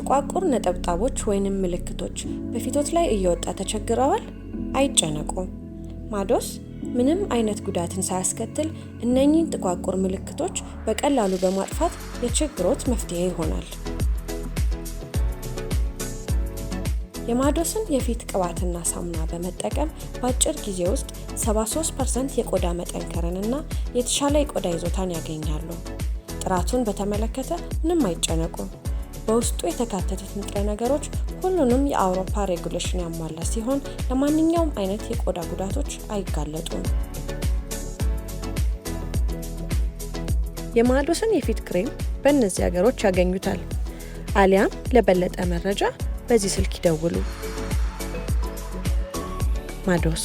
ጥቋቁር ነጠብጣቦች ወይንም ምልክቶች በፊቶት ላይ እየወጣ ተቸግረዋል? አይጨነቁ። ማዶስ ምንም አይነት ጉዳትን ሳያስከትል እነኚህን ጥቋቁር ምልክቶች በቀላሉ በማጥፋት የችግሮት መፍትሄ ይሆናል። የማዶስን የፊት ቅባትና ሳሙና በመጠቀም በአጭር ጊዜ ውስጥ 73% የቆዳ መጠንከርንና የተሻለ የቆዳ ይዞታን ያገኛሉ። ጥራቱን በተመለከተ ምንም አይጨነቁ። በውስጡ የተካተቱት ንጥረ ነገሮች ሁሉንም የአውሮፓ ሬጉሌሽን ያሟላ ሲሆን ለማንኛውም አይነት የቆዳ ጉዳቶች አይጋለጡም። የማዶስን የፊት ክሬም በእነዚህ ሀገሮች ያገኙታል። አሊያም ለበለጠ መረጃ በዚህ ስልክ ይደውሉ። ማዶስ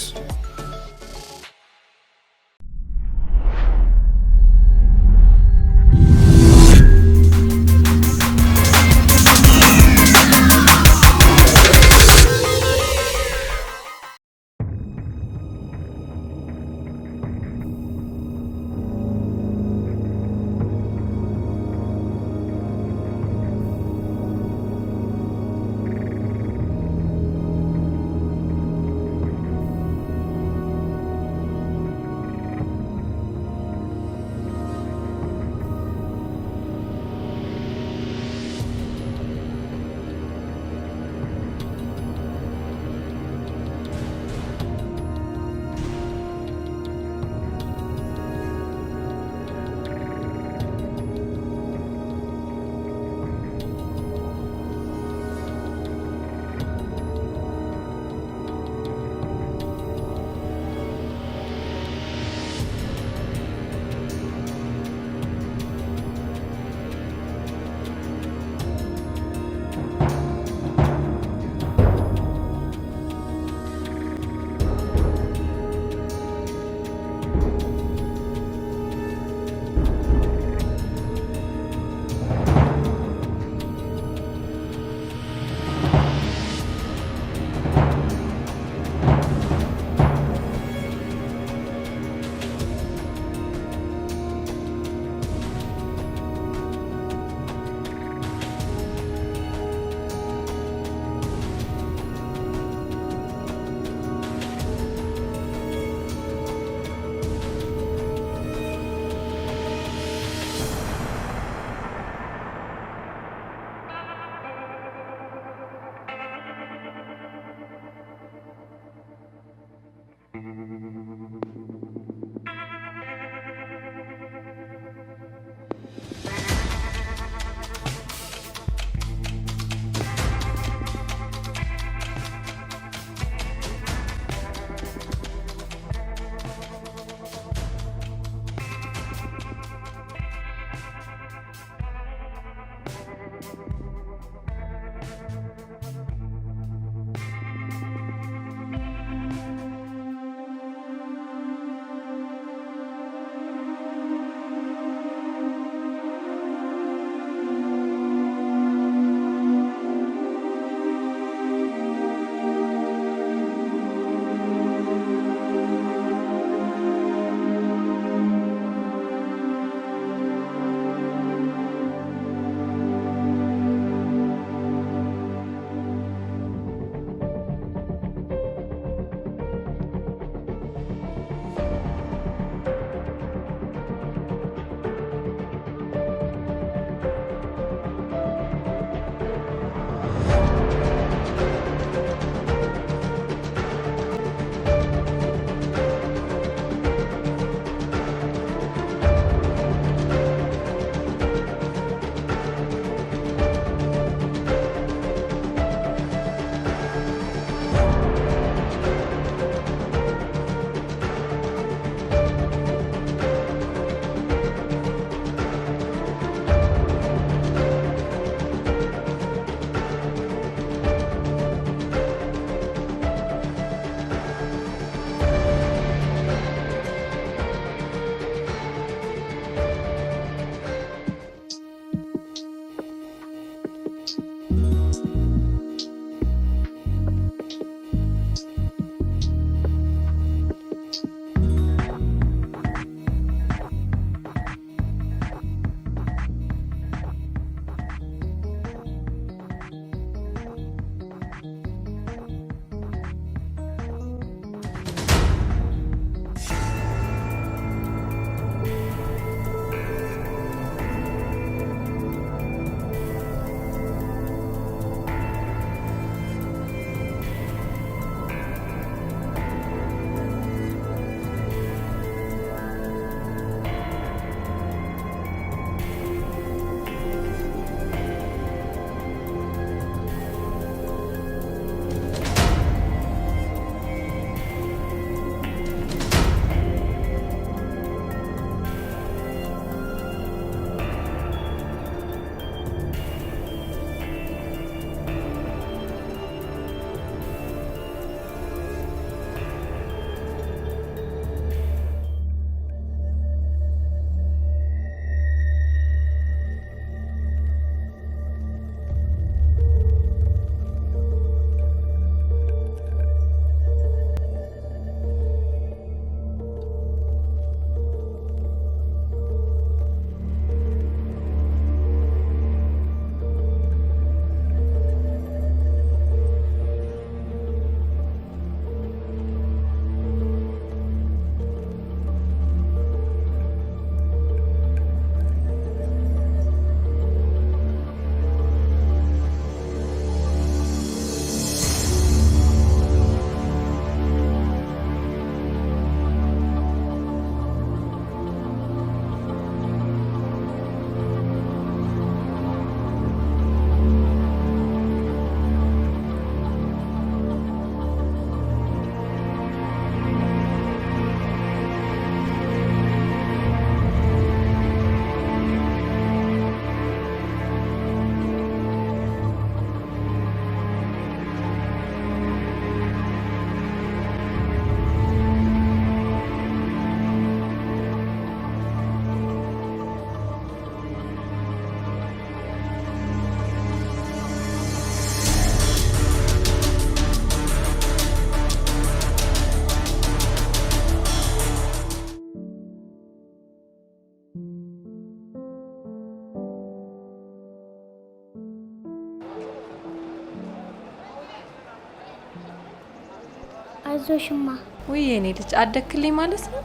አይዞሽማ። ወይ የኔ ልጅ አደክልኝ ማለት ነው።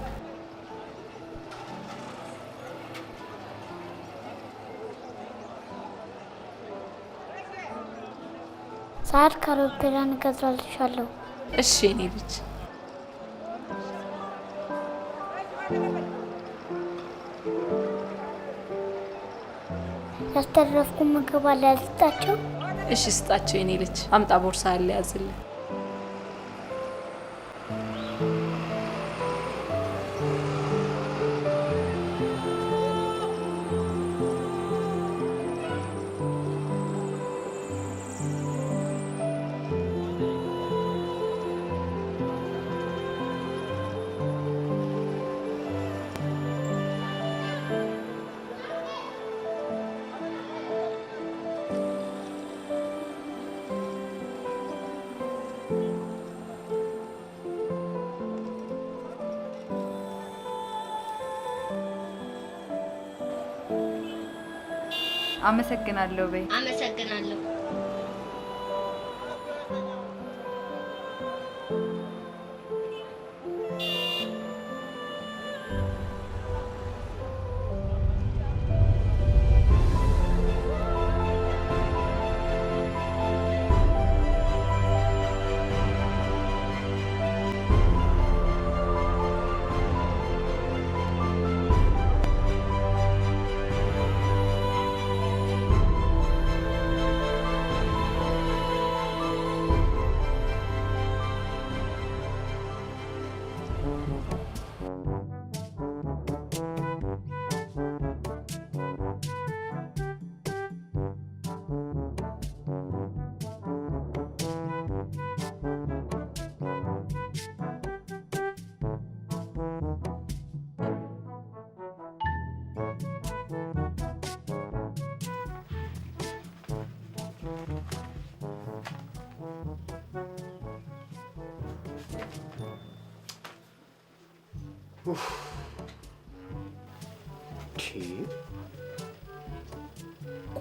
ሰዓት ካሮፕላን እገዛልሻለሁ። እሺ የኔ ልጅ። ያስተረፍኩ ምግብ አለ ልስጣቸው? እሺ ስጣቸው የኔ ልጅ። አምጣ ቦርሳ አለ ያዝልኝ። አመሰግናለሁ በይ። አመሰግናለሁ።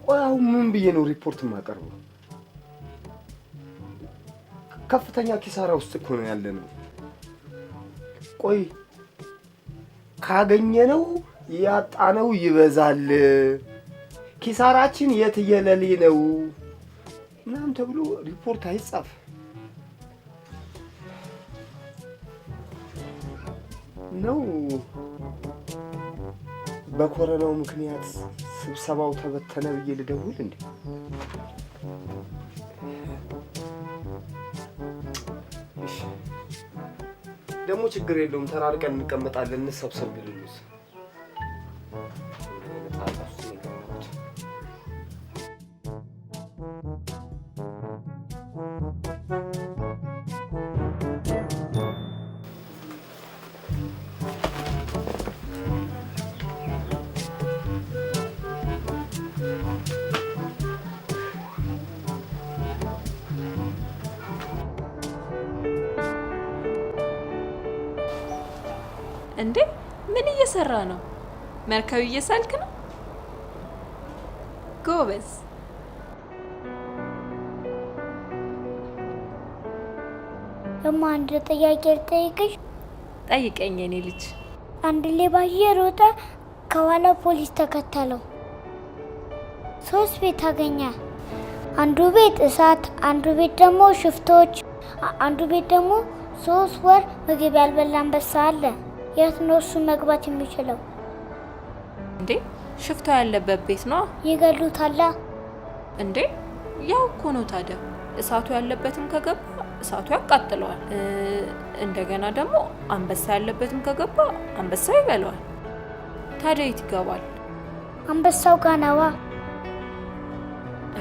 ቆያው ምን ብዬ ነው ሪፖርት ማቀርበው? ከፍተኛ ኪሳራ ውስጥ እኮ ነው ያለነው። ቆይ ካገኘነው ያጣነው ይበዛል፣ ኪሳራችን የትየለሌ ነው ምናምን ተብሎ ሪፖርት አይጻፍ ነው። በኮረናው ምክንያት ስብሰባው ተበተነ ብዬ ልደውል እንዴ? እሺ ደግሞ ችግር የለውም፣ ተራርቀን እንቀመጣለን። እንሰብሰብ ብልንስ እንዴ ምን እየሰራ ነው? መርከብ እየሳልክ ነው? ጎበዝ። አንድ ጥያቄ ልጠይቅሽ? ጠይቀኝ የኔ ልጅ። አንድ ሌባ እየሮጠ ከኋላ ፖሊስ ተከተለው። 3 ቤት አገኘ። አንዱ ቤት እሳት፣ አንዱ ቤት ደግሞ ሽፍቶች፣ አንዱ ቤት ደግሞ 3 ወር ምግብ ያልበላ አንበሳ አለ። የት ነው እሱ መግባት የሚችለው? እንዴ ሽፍታው ያለበት ቤት ነው። ይገሉታል እንዴ? ያው እኮ ነው ታዲያ። እሳቱ ያለበትም ከገባ እሳቱ ያቃጥለዋል። እንደገና ደግሞ አንበሳ ያለበትም ከገባ አንበሳው ይበላዋል። ታዲያ የት ይገባል? አንበሳው ጋር ነዋ።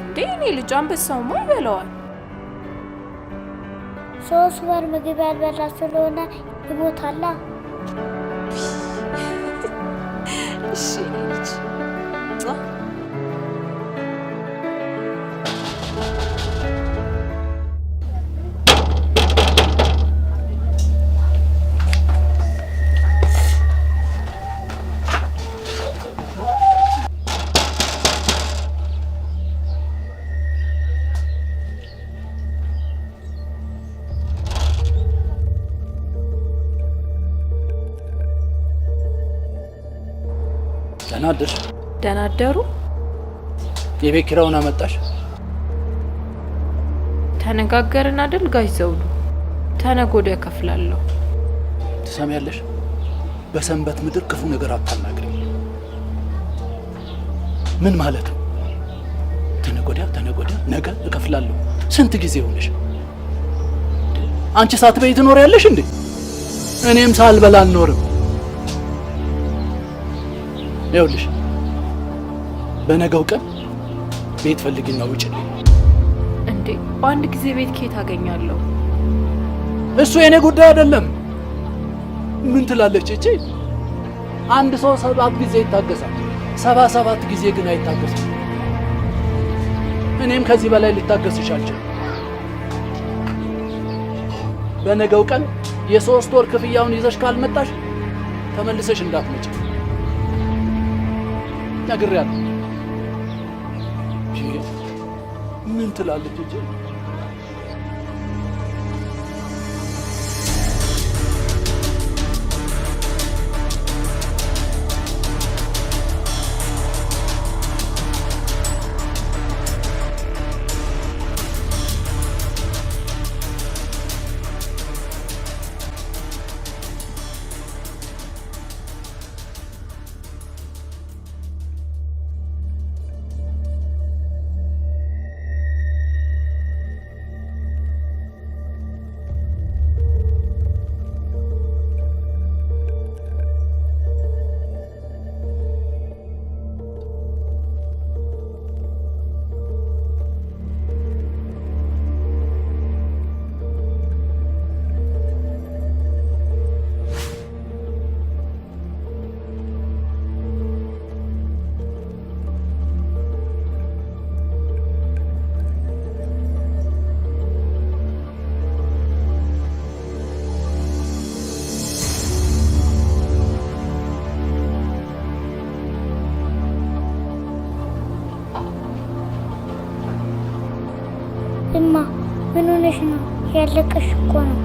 እንዴ እኔ ልጅ አንበሳውማ ይበላዋል። 3 ወር ምግብ ያልበላ ስለሆነ ይሞታል። እሺ ልጅ ደህና አደርሽ? ደህና አደሩ። የቤት ኪራዩን አመጣሽ? ተነጋገርን አይደል ጋሽ ዘውዱ? ተነገ ወዲያ እከፍላለሁ። ትሰሚያለሽ? በሰንበት ምድር ክፉ ነገር አታናግሪ። ምን ማለት ነው? ተነገ ወዲያ፣ ነገ እከፍላለሁ። ስንት ጊዜ ሆነሽ? አንቺ ሳትበይ ትኖሪያለሽ እንዴ? እኔም ሳልበላ አልኖርም። ይኸውልሽ በነገው ቀን ቤት ፈልጊና ውጭልኝ። እንዴ በአንድ ጊዜ ቤት ከየት አገኛለሁ? እሱ የኔ ጉዳይ አይደለም። ምን ትላለች እቺ? አንድ ሰው 7 ጊዜ ይታገሳል፣ 77 ጊዜ ግን አይታገስም። እኔም ከዚህ በላይ ልታገስሽ አልችልም። በነገው ቀን የ3 ወር ክፍያውን ይዘሽ ካልመጣሽ ተመልሰሽ እንዳትመጪ ነግሬያለሁ። ምን ትላለች እቺ? እማ ምን ሆነሽ ነው? ያለቀሽ እኮ ነው።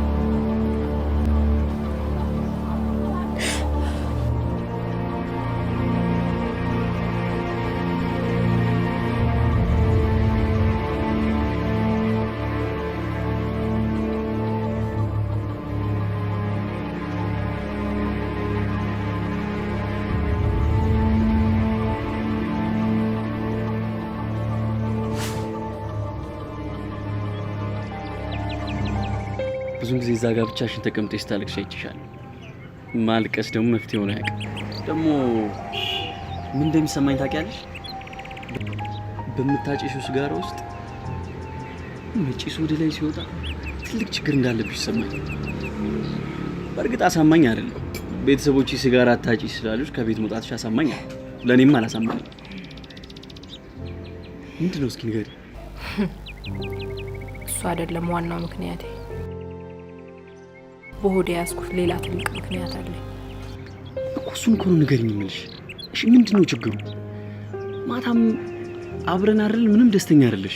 ብዙ ጊዜ እዛ ጋር ብቻሽን ተቀምጠሽ ታለቅሽ አይችሻለሁ። ማልቀስ ደግሞ መፍትሄ ሆነ ያውቅ። ደግሞ ምን እንደሚሰማኝ ታውቂያለሽ? በምታጨሽው ሲጋራ ውስጥ ጭሱ ወደ ላይ ሲወጣ ትልቅ ችግር እንዳለብሽ ይሰማኝ። በእርግጥ አሳማኝ አይደለም። ቤተሰቦች ሲጋራ አታጭሽ ስላሉሽ ከቤት መውጣትሽ አሳማኝ አይደል? ለኔም አላሳማኝ። ምንድነው እስኪ ንገሪ። እሱ አይደለም ዋናው ምክንያቴ። በሆዴ ያስኩት ሌላ ትልቅ ምክንያት አለ። እሱን እኮ ነው ንገሪኝ የምልሽ። እሺ ምንድነው ችግሩ? ማታም አብረን አይደል? ምንም ደስተኛ አይደለሽ።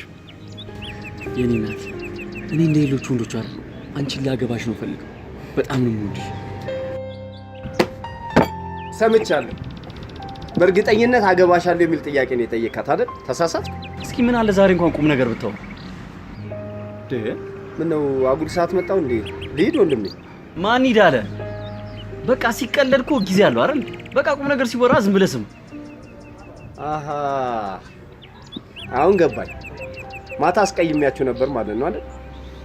የኔ ናት። እኔ እንደ ሌሎች ወንዶች አይደል? አንቺን ላገባሽ ነው ፈልገው። በጣም ነው የምወድሽ። ሰምቻለሁ። በእርግጠኝነት አገባሻለሁ የሚል ጥያቄ ነው የጠየካት አይደል? ተሳሳትኩ? እስኪ ምን አለ ዛሬ እንኳን ቁም ነገር ብታው። ምን ነው አጉል ሰዓት መጣው እንዴ? ልሂድ ወንድሜ። ማን ይዳለ? በቃ ሲቀለድ እኮ ጊዜ አለው አይደል? በቃ ቁም ነገር ሲወራ ዝም ብለህ ስም። አሃ አሁን ገባኝ። ማታ አስቀይሜያችሁ ነበር ማለት ነው አይደል?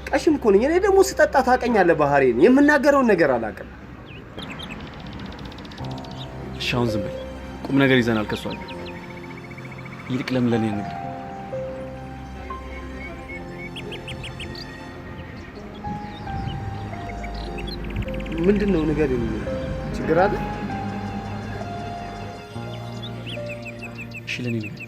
ቀሽም እኮ ነኝ። እኔ ደግሞ ስጠጣ ታውቀኛለህ ባህሪዬን። የምናገረውን ነገር አላውቅም። እሺ አሁን ዝም በል። ቁም ነገር ይዘናል ከሷ ጋር። ይልቅ ለምን ለኔ ነገር ምንድነው ነገር? ችግር አለ? እሺ ለኔ ነገር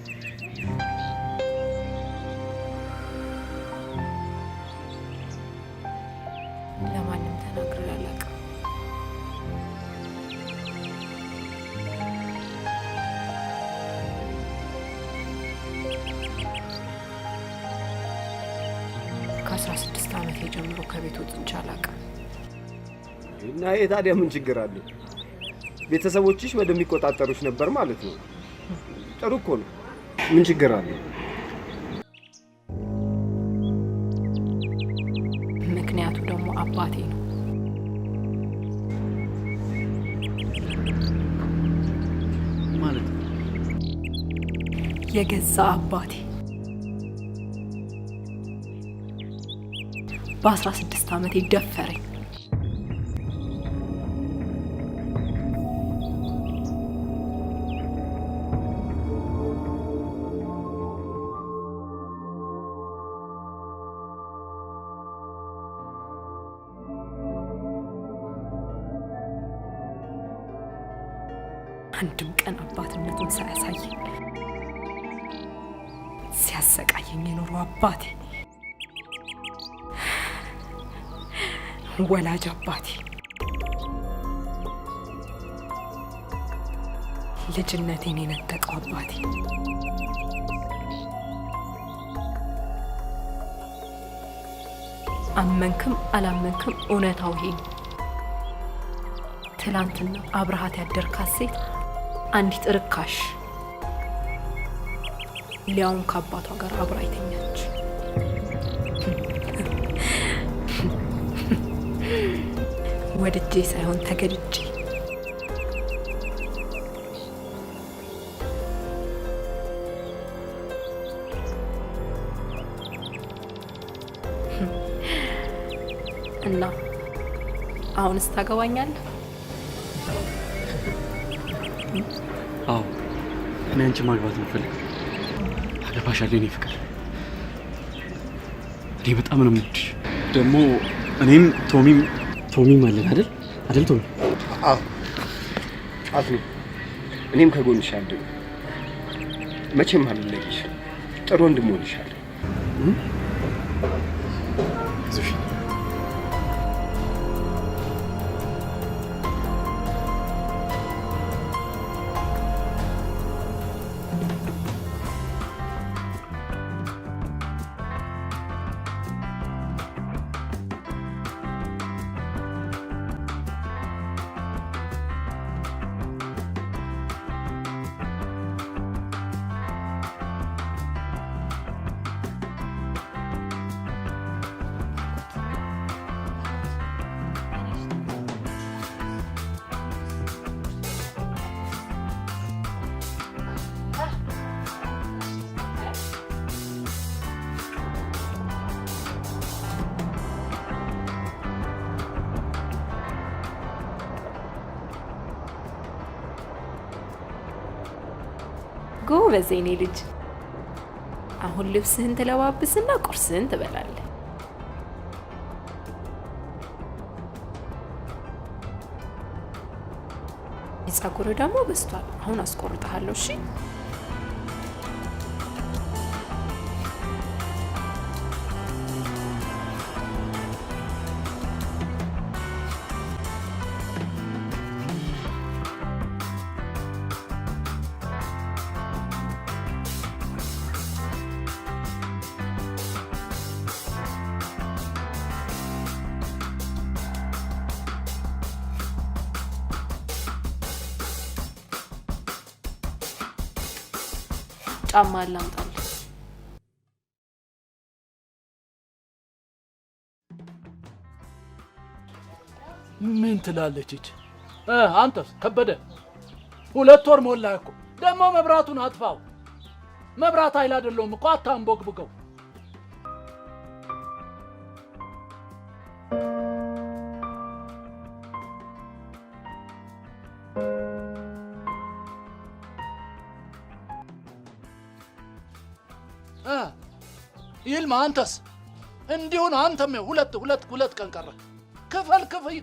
ለማንም ተናግሬ አላውቅም። ከ16 ዓመቴ ጀምሮ ከቤት ወጥቼ አላውቅም። እና ይሄ ታዲያ ምን ችግር አለ? ቤተሰቦችሽ ወደሚቆጣጠሩሽ ነበር ማለት ነው። ጥሩ እኮ ነው። ምን ችግር አለ? ምክንያቱ ደግሞ አባቴ ነው። ማለት የገዛ አባቴ በ16 ዓመቴ ደፈረኝ። አንድም ቀን አባትነቱን ሳያሳየኝ ሲያሰቃየኝ የኖረው አባቴ፣ ወላጅ አባቴ፣ ልጅነቴን የነጠቀው አባቴ፣ አመንክም አላመንክም እውነታው ይሄ ነው። ትላንትና አብረሃት ያደርካት ሴት አንዲት ርካሽ ሊያውም ከአባቷ ጋር አብራ አይተኛች። ወድጄ ሳይሆን ተገድጄ። እና አሁንስ ታገባኛለህ? አዎ እኔ አንቺ ማግባት እንፈልግ አገባሻለሁ የኔ ፍቅር። እኔ በጣም ነው የምወድሽ። ደግሞ እኔም ቶሚም አለን አይደል ቶሚ? አዎ አፍኒ፣ እኔም ከጎንሽ አለሁ። መቼም አልለይሽ። ጥሩ እንድሞልሻለሁ። አይዞሽ። ጎበዝ የኔ ልጅ። አሁን ልብስህን ትለባብስና ቁርስህን ትበላለህ። የጸጉር ደግሞ በስቷል። አሁን አስቆርጥሃለሁ። እሺ? ጫማ አላምጣልህ። ምን ትላለች እቺ? አንተስ ከበደ 2 ወር ሞላ እኮ። ደግሞ መብራቱን አጥፋው። መብራት ኃይል አይደለም እኮ አታንቦግብገው። ይልማ አንተስ እንዲሁ ነው። አንተም ሁለት ቀን ቀረ።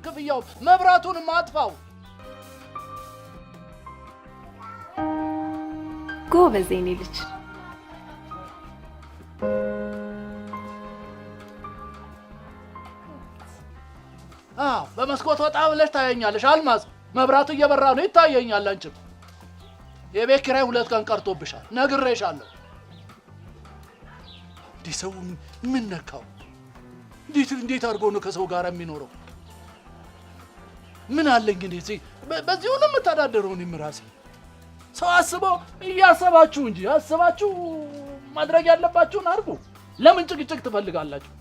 ክፍያው መብራቱን ማጥፋው። ጎበዝ የኔ ልጅ። በመስኮት ወጣ ብለሽ ታየኛለሽ። አልማዝ መብራቱ እየበራ ነው ይታየኛል። አንቺም የቤት ኪራይ 2 ቀን ቀርቶብሻል። ነግሬሻለሁ። ሰው ምን ነካው? እንዴት አድርጎ ነው ከሰው ጋር የሚኖረው? ምን አለኝ እንዴ? በዚህ ሁሉ የምተዳደረው እኔም ራሴ ሰው አስበው እያሰባችሁ እንጂ አስባችሁ ማድረግ ያለባችሁን አድርጉ። ለምን ጭቅጭቅ ትፈልጋላችሁ?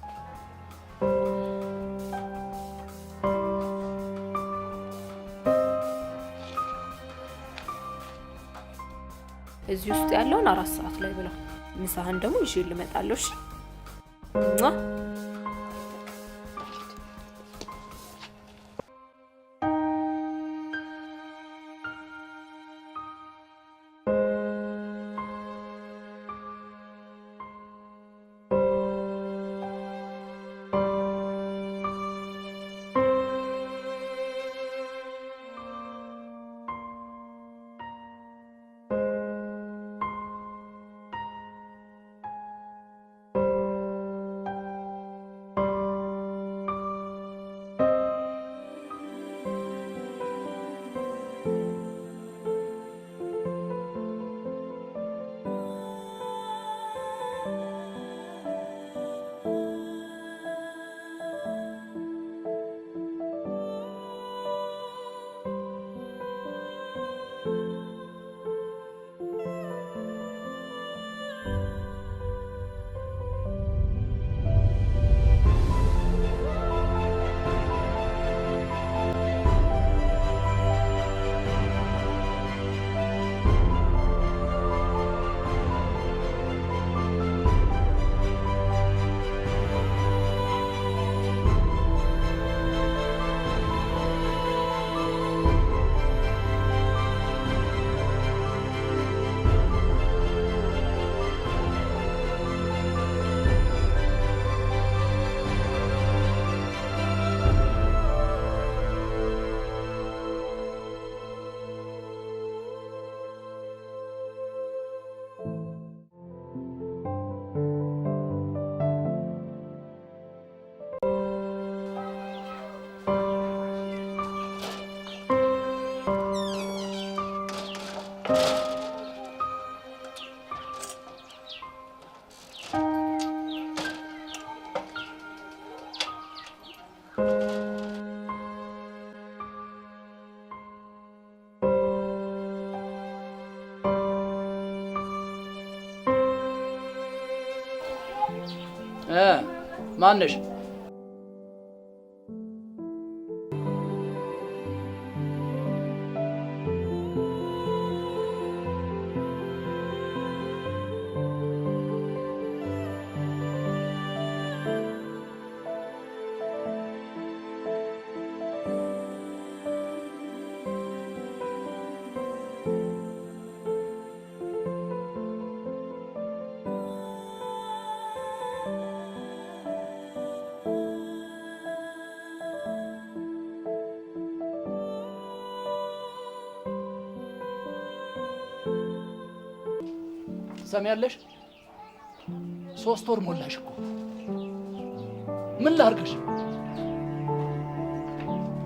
እዚህ ውስጥ ያለውን 4 ሰዓት ላይ ብለው ምሳህን ደግሞ ይዤ ልመጣለሁ። እሺ ማነሽ? ሰሚያለሽ? 3 ወር ሞላሽ እኮ። ምን ላርግሽ?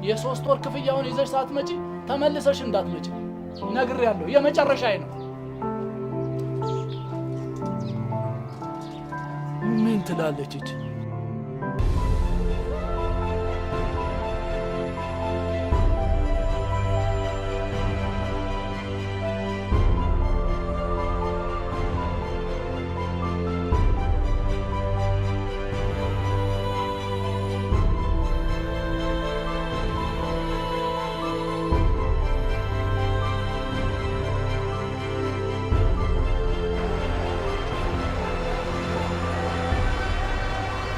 የ3 ወር ክፍያውን ይዘሽ ሳትመጪ ተመልሰሽ እንዳትመጪ ነግሬያለሁ። የመጨረሻዬ ነው። ምን ትላለች እቺ?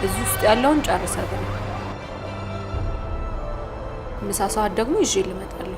እዚህ ውስጥ ያለውን ጨርሰን ምሳ ሰዓት ደግሞ ይዤ ልመጣለሁ።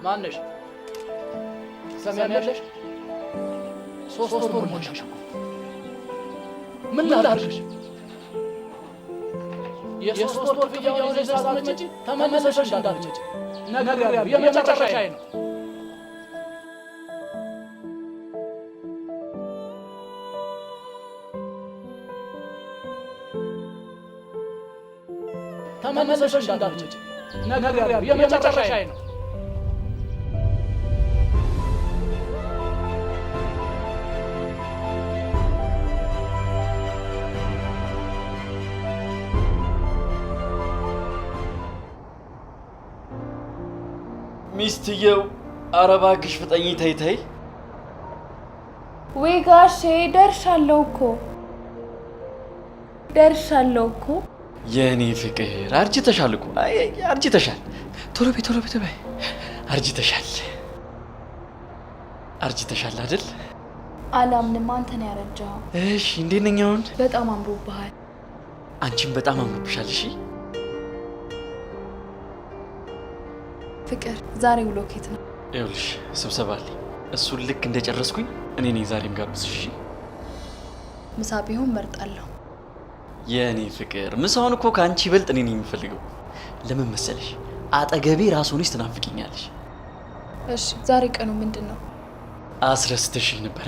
ማነሽ? ሰሚያለሽ? 3 ወር ሞላሽ። ምን ላድርግሽ? የ3 ወር ክፍያውን ይዘሽ ሳትመጪ ተመለሰሽ እንዳትመጪ ነግሬያለሁ። የመጨረሻዬ ነው። ተመለሰሽ እንዳትመጪ ነግሬያለሁ። የመጨረሻዬ ነው። ሚስትየው ኧረ እባክሽ ፍጠኝ ተይ ተይ። ወይ ጋሼ ደርሻለሁ እኮ የኔ ፍቅር አርጅተሻል እኮ። አይ አርጅተሻል። ቶሎ በይ አርጅተሻል አይደል? አላምንም። አንተ ነው ያረጃው። እሺ እንዴት ነኝ አሁን? በጣም አምሮብሃል። አንቺም በጣም አምሮብሻል። እሺ ፍቅር ዛሬ ውሎ ኬት ነው? ይኸውልሽ ስብሰባ አለኝ። እሱን ልክ እንደጨረስኩኝ እኔ ነኝ ዛሬም ጋብዝሽ። እሺ ምሳ ቢሆን መርጣለሁ። የኔ ፍቅር ምሳውን እኮ ከአንቺ ይበልጥ እኔ ነኝ የምፈልገው። ለምን መሰለሽ? አጠገቤ ራስ ሆነሽ ትናፍቂኛለሽ። እሺ ዛሬ ቀኑ ምንድን ነው? አስረስተሽኝ ነበረ።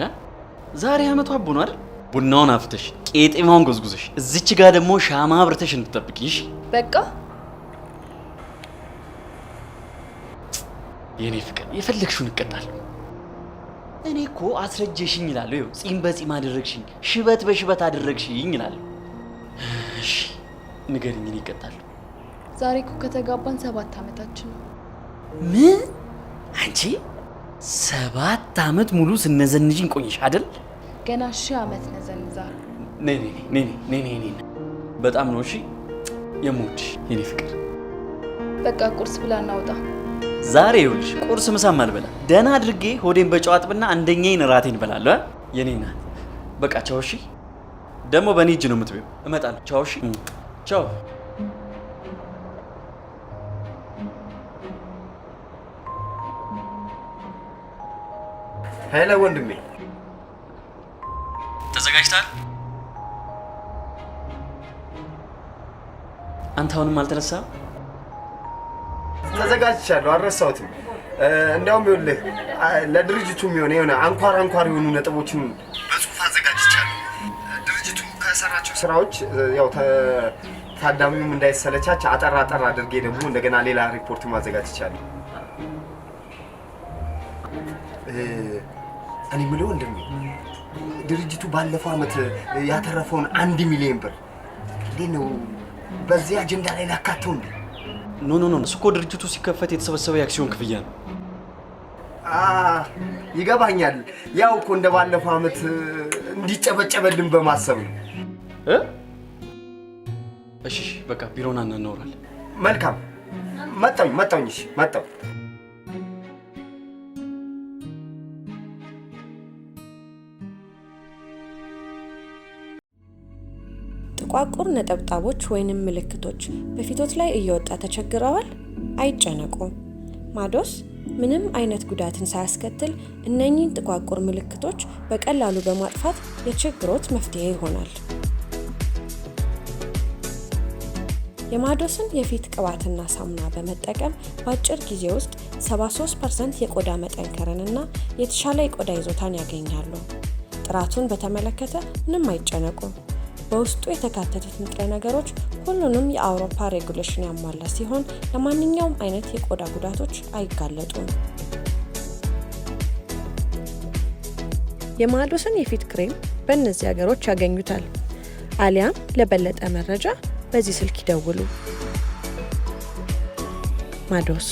ዛሬ አመቷ አቦ ነው አይደል? ቡናውን አፍተሽ ቄጤማውን ጎዝጉዘሽ እዚች ጋር ደግሞ ሻማ አብርተሽ እንድትጠብቂሽ። በቃ የኔ ፍቅር የፈለግሽውን እቀጣለሁ። እኔ እኮ አስረጀሽኝ እላለሁ። ይኸው ጺም በጺም አደረግሽኝ፣ ሽበት በሽበት አደረግሽኝ እላለሁ። እሺ ንገሪኝ፣ እኔ እቀጣለሁ። ዛሬ እኮ ከተጋባን 7 ዓመታችን ነው። ምን? አንቺ 7 ዓመት ሙሉ ስነዘንጅኝ ቆይሽ አይደል? ገና 1000 ዓመት ነዘንዛል። ነይ በጣም ነው እሺ የምወድሽ የኔ ፍቅር። በቃ ቁርስ ብላ እናውጣ። ዛሬ ይኸውልሽ ቁርስ ምሳም አልበላ፣ ደህና አድርጌ ሆዴን በጨዋጥብና አንደኛዬን ራቴን እበላለሁ። የኔ እናት በቃ ቻው። እሺ ደግሞ በእኔ እጅ ነው የምትበይው። እመጣለሁ። ቻው። እሺ ቻው። ሄሎ ወንድሜ፣ ተዘጋጅተሃል? አንተ አሁንም አልተነሳም? ተዘጋጅቻለሁ፣ አልረሳሁትም። እንደውም ይኸውልህ ለድርጅቱ የሆነ አንኳር የሆኑ ነጥቦችን በጽሁፍ አዘጋጅቻለሁ። ድርጅቱ ከሰራቸው ስራዎች ያው ታዳሚውም እንዳይሰለቻች አጠር አድርጌ ደግሞ እንደገና ሌላ ሪፖርት ማዘጋጅቻለሁ። እኔ የምለው ወንድሜ ድርጅቱ ባለፈው አመት ያተረፈውን 1 ሚሊዮን ብር እንዴት ነው በዚህ አጀንዳ ላይ ላካተው እንዴ? ኖ እሱ እኮ ድርጅቱ ሲከፈት የተሰበሰበ የአክሲዮን ክፍያ ነው። ይገባኛል። ያው እኮ እንደ ባለፈው አመት እንዲጨበጨበልን በማሰብ ነው። እሺ በቃ ቢሮና እናወራለን። መልካም መጣሁኝ። እሺ መጣሁ። ጥቋቁር ነጠብጣቦች ወይንም ምልክቶች በፊቶት ላይ እየወጣ ተቸግረዋል? አይጨነቁ። ማዶስ ምንም አይነት ጉዳትን ሳያስከትል እነኚህን ጥቋቁር ምልክቶች በቀላሉ በማጥፋት የችግሮት መፍትሄ ይሆናል። የማዶስን የፊት ቅባትና ሳሙና በመጠቀም በአጭር ጊዜ ውስጥ 73% የቆዳ መጠንከርንና የተሻለ የቆዳ ይዞታን ያገኛሉ። ጥራቱን በተመለከተ ምንም አይጨነቁ። በውስጡ የተካተቱት ንጥረ ነገሮች ሁሉንም የአውሮፓ ሬጉሌሽን ያሟላ ሲሆን ለማንኛውም አይነት የቆዳ ጉዳቶች አይጋለጡም። የማዶስን የፊት ክሬም በእነዚህ ሀገሮች ያገኙታል። አሊያም ለበለጠ መረጃ በዚህ ስልክ ይደውሉ። ማዶስ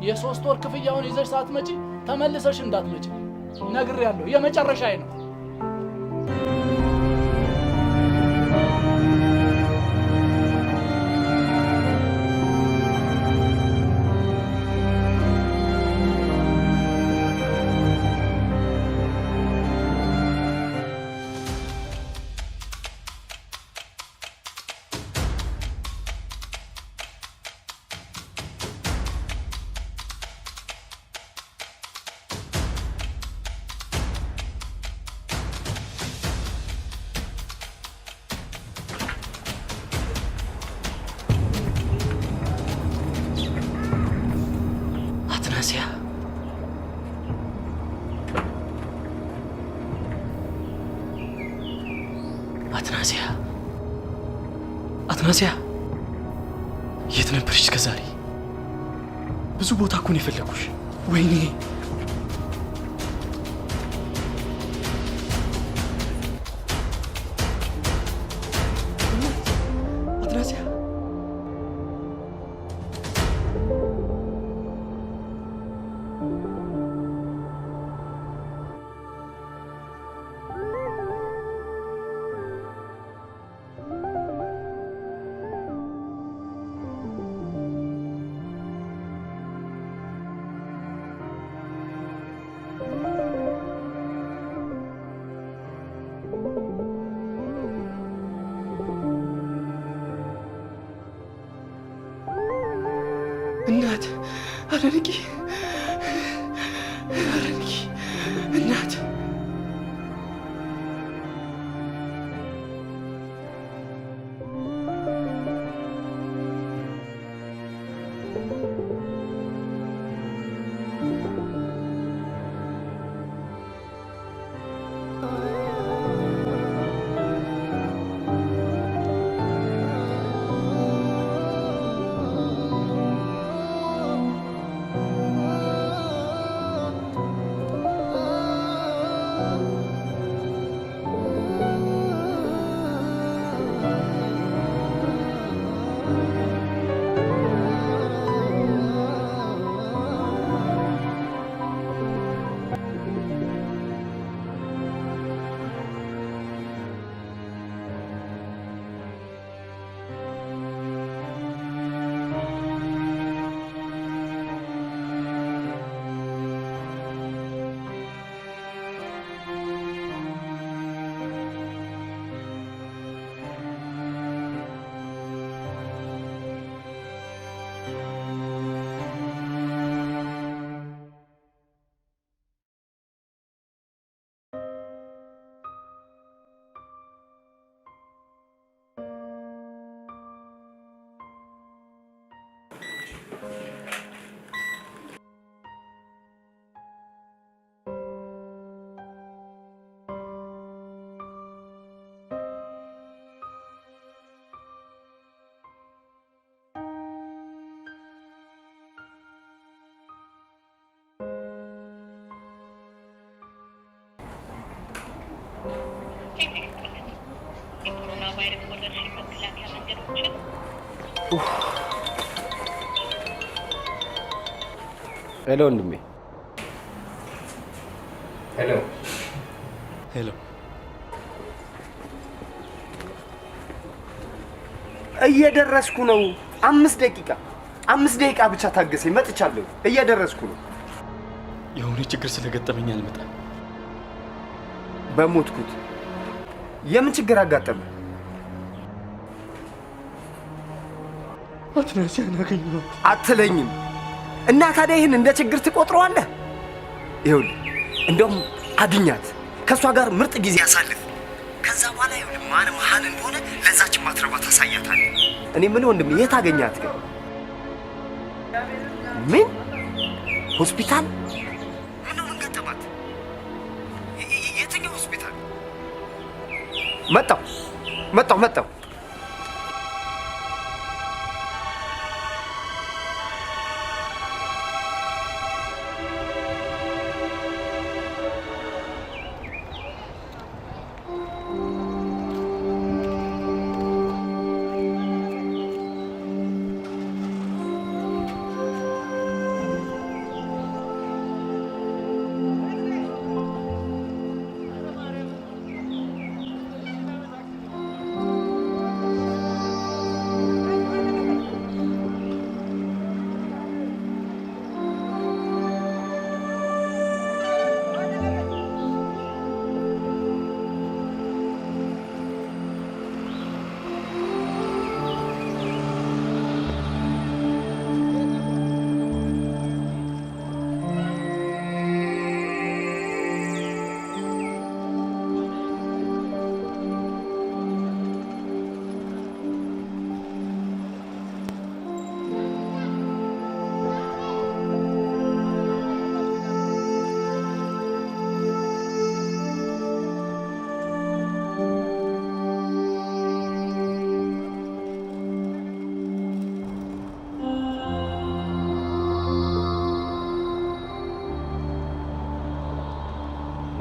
የ3 ወር ክፍያውን ይዘሽ ሳትመጪ ተመልሰሽ እንዳትመጪ ነግሬያለሁ። የመጨረሻዬ ነው። አትናሲያ የት ነበርሽ እስከ ዛሬ? ብዙ ቦታ እኮ ነው የፈለኩሽ። ወይኔ አትናሲያ እናት አረንቂ እናት ሄሎ ወንድሜ። ሄሎ ሄሎ እየደረስኩ ነው። 5 ደቂቃ ብቻ ታገሰኝ። መጥቻለሁ። እየደረስኩ ነው። የሆነ ችግር ስለገጠመኝ አልመጣም። በሞትኩት። የምን ችግር አጋጠመ? አትናሲያን አገኘኋት አትለኝም? እና ታዲያ ይህን እንደ ችግር ትቆጥረዋለህ? ይኸውልህ እንደውም አግኛት፣ ከእሷ ጋር ምርጥ ጊዜ አሳልፍ። ከዛ በኋላ ይኸውልህ ማን መሀን እንደሆነ ለዛች ማትረባ ታሳያታለህ። እኔ ምን ወንድም የት አገኛት ግን? ምን ሆስፒታል? ምነው ምን ገጠማት? የትኛው ሆስፒታል? መጣሁ።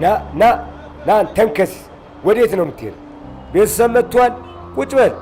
ና ተንከስ። ወዴት ነው የምትሄድ? ቤተሰብ መጥቷል። ቁጭ በል።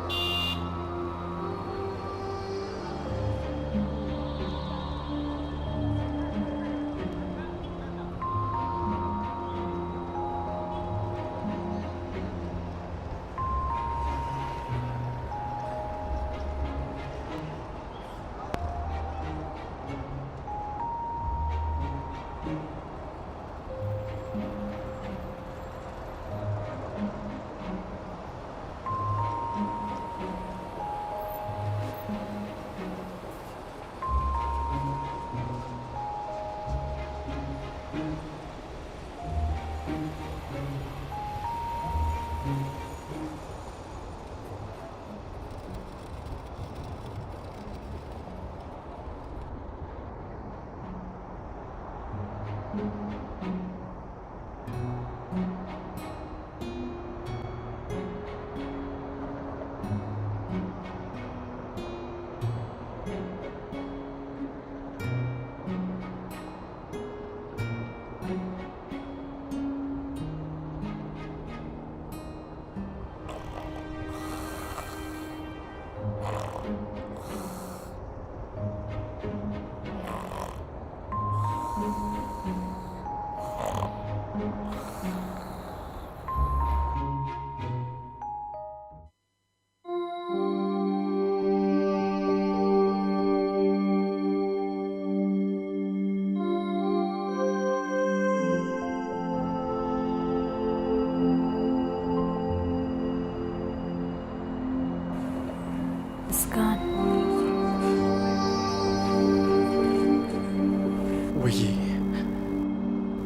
ወይ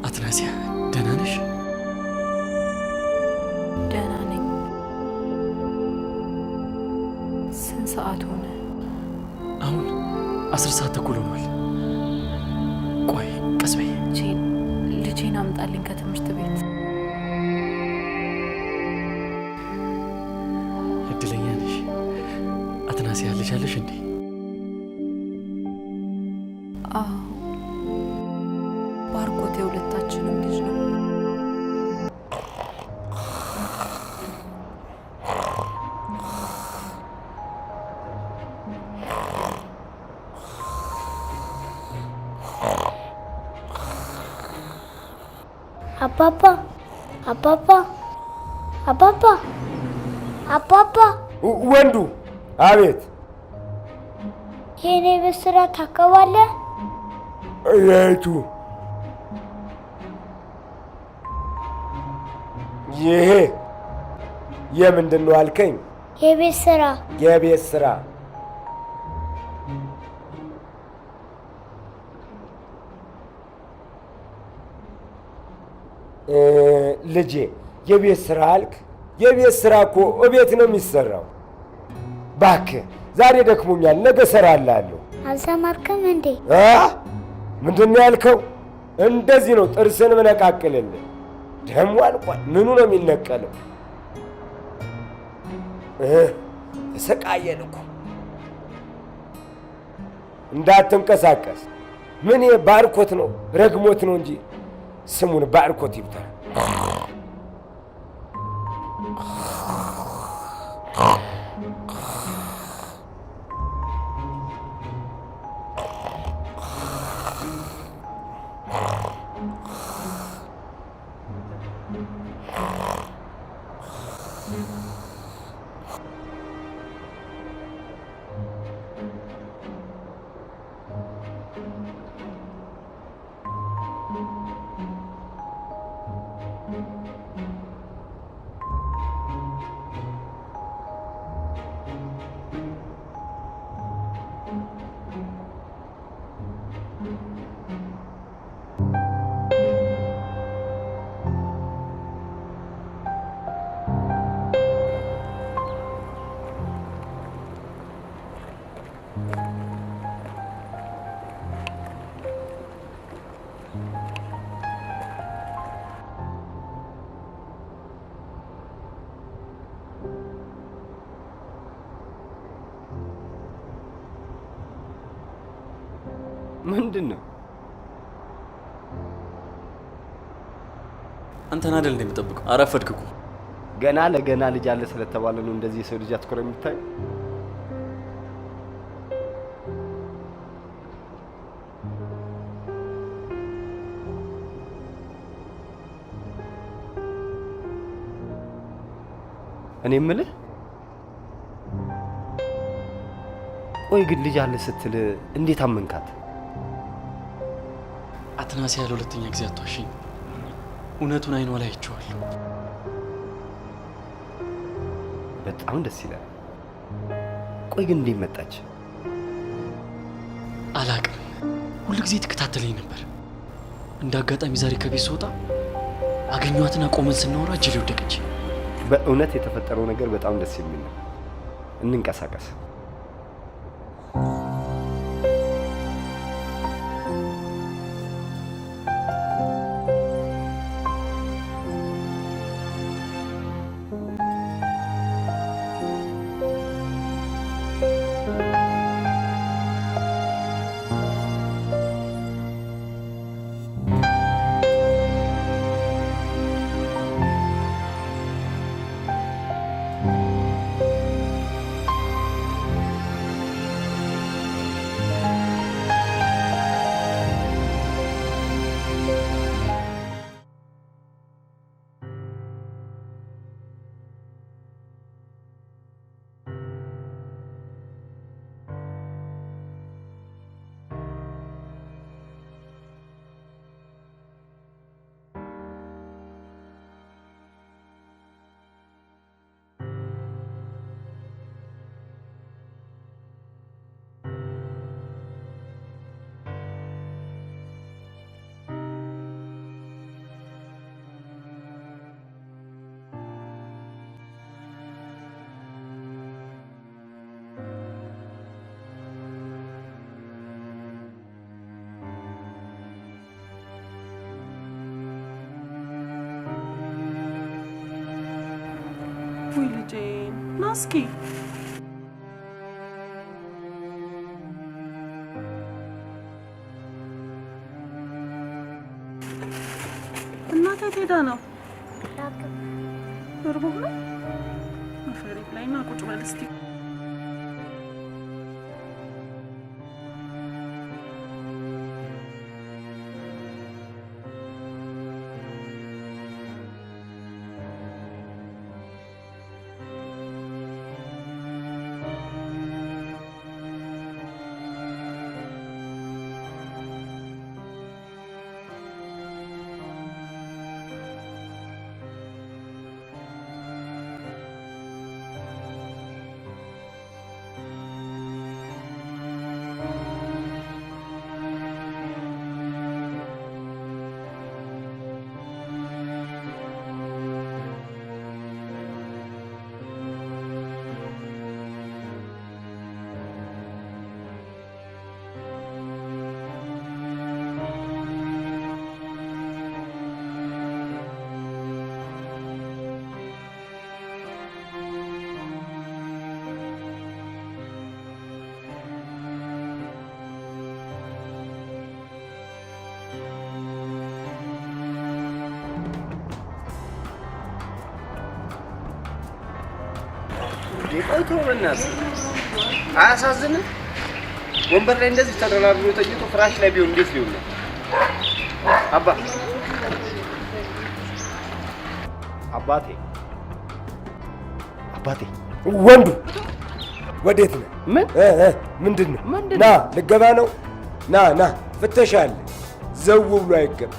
አትናሲያ ደህና ነሽ? ደህና ነኝ። ስንት ሰዓት ሆነ? አሁን 10 ሰዓት ተኩል ሆኗል። ቆይ ቀስ በይ። ልጄን አምጣልኝ ከትምህርት ቤት። እድለኛ ነሽ አትናሲያ። ልጅ አለሽ እንዴ? አዎ፣ ባርኮት የሁለታችንም ልጅ ነው። አባባ ወንዱ። አቤት። የኔ ቤት ስራ ታከባለህ? የቱ? ይሄ የምንድን ነው አልከኝ? የቤት ስራ። የቤት ስራ ልጄ፣ የቤት ስራ አልክ? የቤት ስራ እኮ እቤት ነው የሚሰራው። እባክህ ዛሬ ደክሞኛል፣ ነገ እሰራልሃለሁ። አልሰማርክም እንዴ? ምንድን ነው ያልከው? እንደዚህ ነው ጥርስን ምነቃቅልልህ። ደሞ አልቋል። ምኑ ነው የሚነቀለው? ተሰቃየን እኮ። እንዳትንቀሳቀስ። ምን ባርኮት ነው ረግሞት ነው እንጂ ስሙን ባርኮት ይብታል። ምንድን ነው? አንተን አይደል እንደምጠብቀው? አረፈድክ እኮ። ገና ለገና ልጅ አለ ስለተባለ ነው እንደዚህ የሰው ልጅ አትኮር የምታይ? እኔ የምልህ ቆይ ግን ልጅ አለ ስትል እንዴት አመንካት? አትናሲ ያለ ሁለተኛ ጊዜ አትዋሽኝ። እውነቱን አይኗ ላይ አይቼዋለሁ። በጣም ደስ ይላል። ቆይ ግን እንዴት መጣች? አላቅም። ሁሉ ጊዜ ትከታተለኝ ነበር። እንደ አጋጣሚ ዛሬ ከቤት ስወጣ አገኘኋትና ቆመን ስናወራ እጄ ላይ ወደቀች። በእውነት የተፈጠረው ነገር በጣም ደስ የሚል ነው። እንንቀሳቀስ። ውይ ልጄ ና እስኪ። እናቴ የት ሄዳ ነው? እርቦህ ነው? መፈሪት ላይ ና ቁጭ በል እስኪ። ቆይቶ በእናትህ አያሳዝንም? ወንበር ላይ እንደዚህ ተደራርቦ ተኝቶ ፍራሽ ላይ ቢሆን እንዴት ሊሆን ነው? አባቴ ወንዱ ወዴት ነው? ምንድን ነው? ና ልገባ ነው። ና ፍተሻ አለ። ዘው ብሎ አይገባ።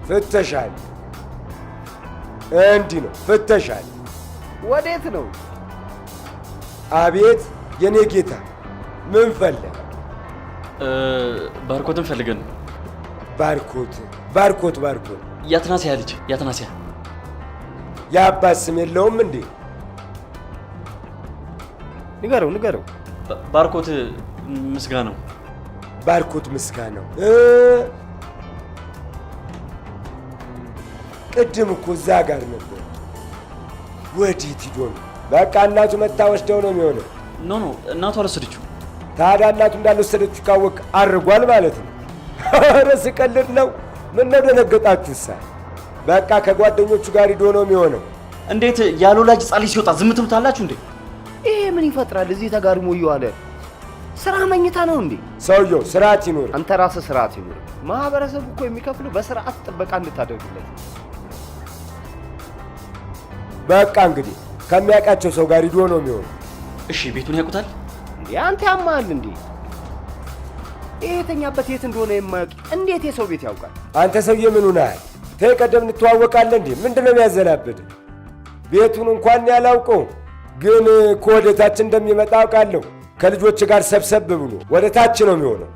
ፍተሻ አለ። እንዲህ ነው ፍተሻ አለ። ወዴት ነው? አቤት የኔ ጌታ፣ ምን ፈለግ? ባርኮትን ፈልገን ነው። ባርኮት ያትናሲያ ልጅ ያትናሲያ። የአባት ስም የለውም እንዴ? ንገረው። ባርኮት ምስጋናው። ባርኮት ምስጋናው። ቅድም እኮ እዛ ጋር ነበር። ወዴት ሂዶ ነው? በቃ እናቱ መታ ወስደው ነው የሚሆነው። ኖ እናቱ አልወሰደችው። ታዲያ እናቱ እንዳልወሰደችው ካወቅ አርጓል ማለት ነው። ኧረ ስቀልድ ነው። ምን ነው ደነገጣችሁሳ? በቃ ከጓደኞቹ ጋር ሂዶ ነው የሚሆነው። እንዴት ያለ ወላጅ ጻሊ ሲወጣ ዝም ትሉታላችሁ እንዴ? ይሄ ምን ይፈጥራል? እዚህ ተጋድሞ እየዋለ ስራ መኝታ ነው እንዴ? ሰውየው ስርዓት ይኑር። አንተ ራስህ ስርዓት ይኑር። ማህበረሰቡ እኮ የሚከፍለው በስርዓት ጥበቃ እንድታደርግለት። በቃ እንግዲህ ከሚያውቃቸው ሰው ጋር ሂዶ ነው የሚሆነው። እሺ ቤቱን ያውቁታል እንዴ? አንተ ያማል እንዴ? ይሄ የተኛበት የት እንደሆነ የማያውቅ እንዴት የሰው ቤት ያውቃል? አንተ ሰውዬ ምን ሆነሃል? ተቀደም እንተዋወቃለን እንዴ? ምንድነው የሚያዘናብድ? ቤቱን እንኳን ያላውቀው ግን ከወደ ታች እንደሚመጣ አውቃለሁ። ከልጆች ጋር ሰብሰብ ብሎ ወደ ታች ነው የሚሆነው።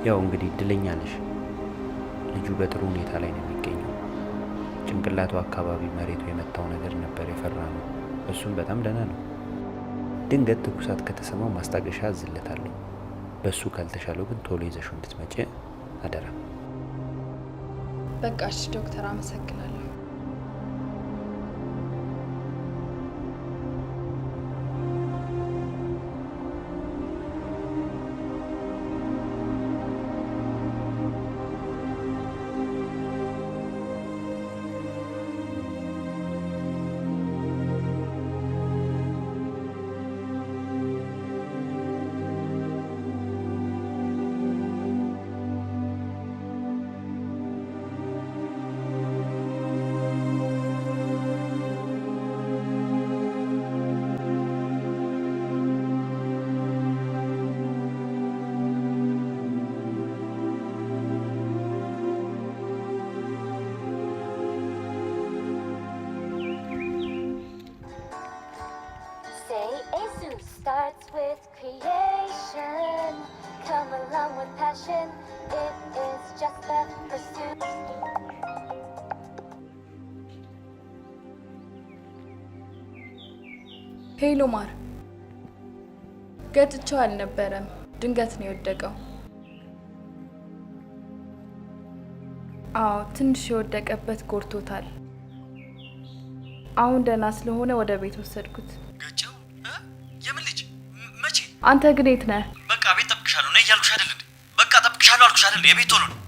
ያው እንግዲህ እድለኛ ነሽ። ልጁ በጥሩ ሁኔታ ላይ ነው የሚገኘው። ጭንቅላቱ አካባቢ መሬቱ የመታው ነገር ነበር የፈራነው። እሱም በጣም ደህና ነው። ድንገት ትኩሳት ከተሰማው ማስታገሻ አዝለታለሁ። በሱ ካልተሻለው ግን ቶሎ ይዘሽው እንድትመጪ አደራ። በቃ እሺ ዶክተር፣ አመሰግናለሁ። Starts with creation. Come along with passion. It is just the pursuit. ሄሎ ማር፣ ገጭቸው አልነበረም፣ ድንገት ነው የወደቀው። አዎ ትንሽ የወደቀበት ጎርቶታል። አሁን ደህና ስለሆነ ወደ ቤት ወሰድኩት። ገጨው? የምን ልጅ? መቼ? አንተ ግን የት ነህ? በቃ ቤት ጠብቅሻለሁ ነይ እያልኩሽ አይደል እንዴ? በቃ ጠብቅሻለሁ አልኩሽ አይደል? የቤት ቶሎ ነው።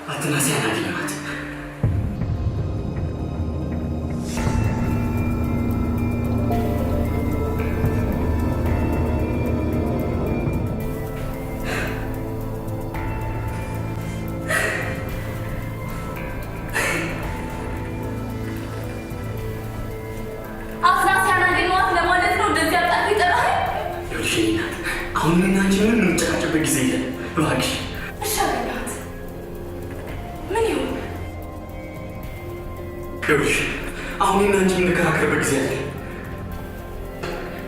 አትናሲያን አግኘዋት። አሁን ምን አንቺ ምን የምንጨቃጨበት ጊዜ የለም እባክሽ። እሺ አገኘኋት። ምን ይሁን? ይኸውልሽ አሁን ምን አንቺ የምንከራከርበት ጊዜ አለ።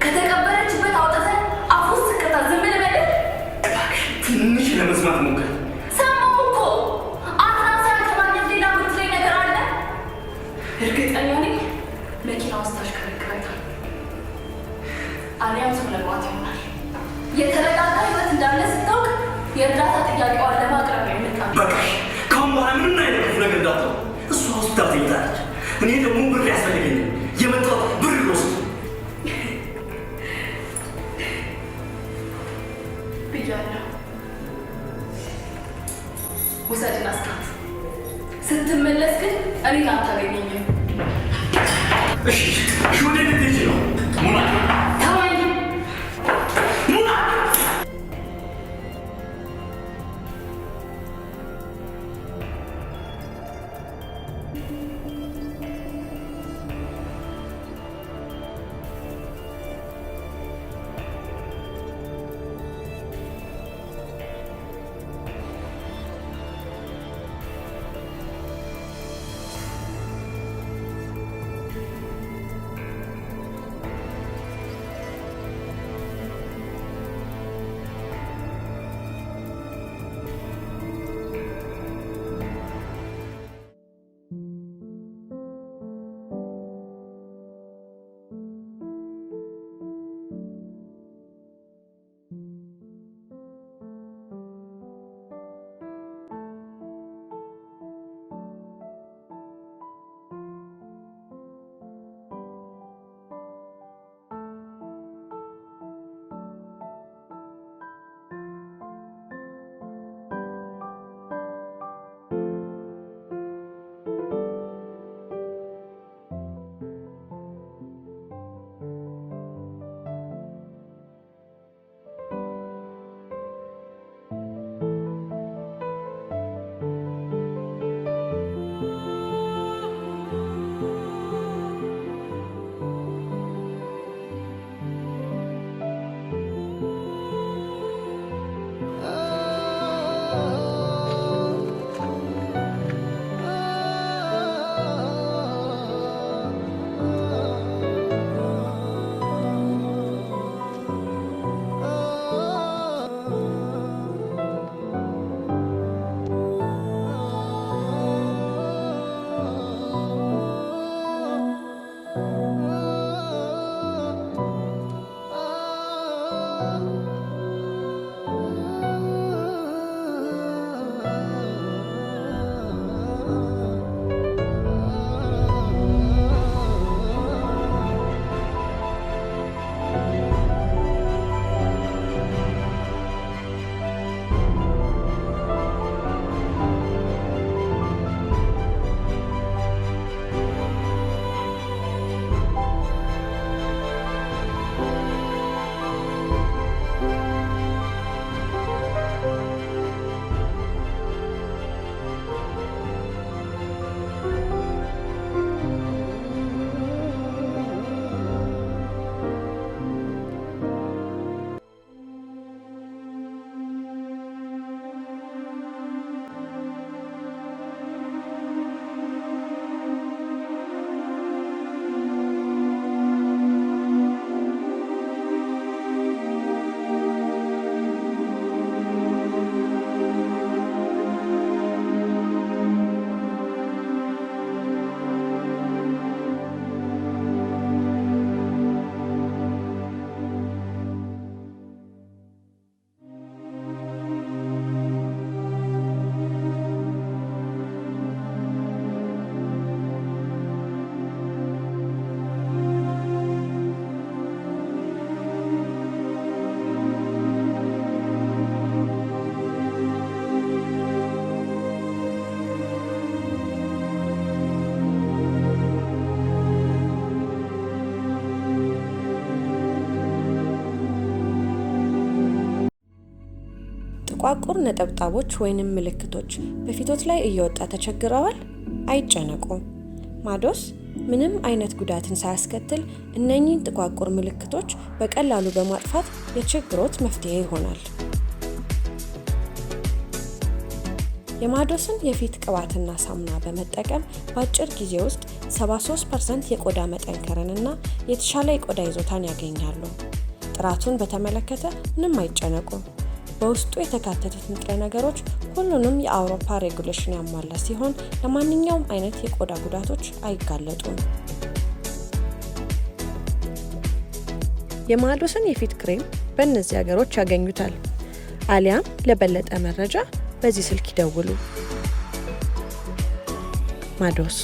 ከተቀበረችበት አውጥተን አፍ ውስጥ ከታ ዝም ልበል? እባክሽ ትንሽ ለመስማት ሞክር። ሰማሁ እኮ አትናሲያን ከማግኘት ሌላ የምትለኝ ነገር አለ? እርግጠኛ ነኝ መኪና ውስጥ ታሽከረክራታል፣ አሊያም ሰው ለማት ይሆናል። የተረጋጋ ህይወት እንዳለ ስታውቅ የእርዳታ ጥያቄዋን ለማቅረብ ነው የመጣው። በቃሽ ከአሁን በኋላ ምንም አይነት ክፉ ነገር እንዳትለው። እሷ ሆስፒታል ተኝታለች። እኔ ደግሞ ብር ያስፈልገኛል። የመጣሁት ብር ልወስድ ብያለሁ። ውሰድና ስታት። ስትመለስ ግን እኔን አታገኘኝም። እሺ ወደ ልትሄጂ ነው ሙና? ጥቋቁር ነጠብጣቦች ወይንም ምልክቶች በፊቶት ላይ እየወጣ ተቸግረዋል? አይጨነቁ። ማዶስ ምንም አይነት ጉዳትን ሳያስከትል እነኚህን ጥቋቁር ምልክቶች በቀላሉ በማጥፋት የችግሮት መፍትሄ ይሆናል። የማዶስን የፊት ቅባትና ሳሙና በመጠቀም በአጭር ጊዜ ውስጥ 73% የቆዳ መጠንከርንና የተሻለ የቆዳ ይዞታን ያገኛሉ። ጥራቱን በተመለከተ ምንም አይጨነቁ። በውስጡ የተካተቱት ንጥረ ነገሮች ሁሉንም የአውሮፓ ሬጉሌሽን ያሟላ ሲሆን ለማንኛውም አይነት የቆዳ ጉዳቶች አይጋለጡም። የማዶስን የፊት ክሬም በእነዚህ ሀገሮች ያገኙታል። አሊያም ለበለጠ መረጃ በዚህ ስልክ ይደውሉ። ማዶስ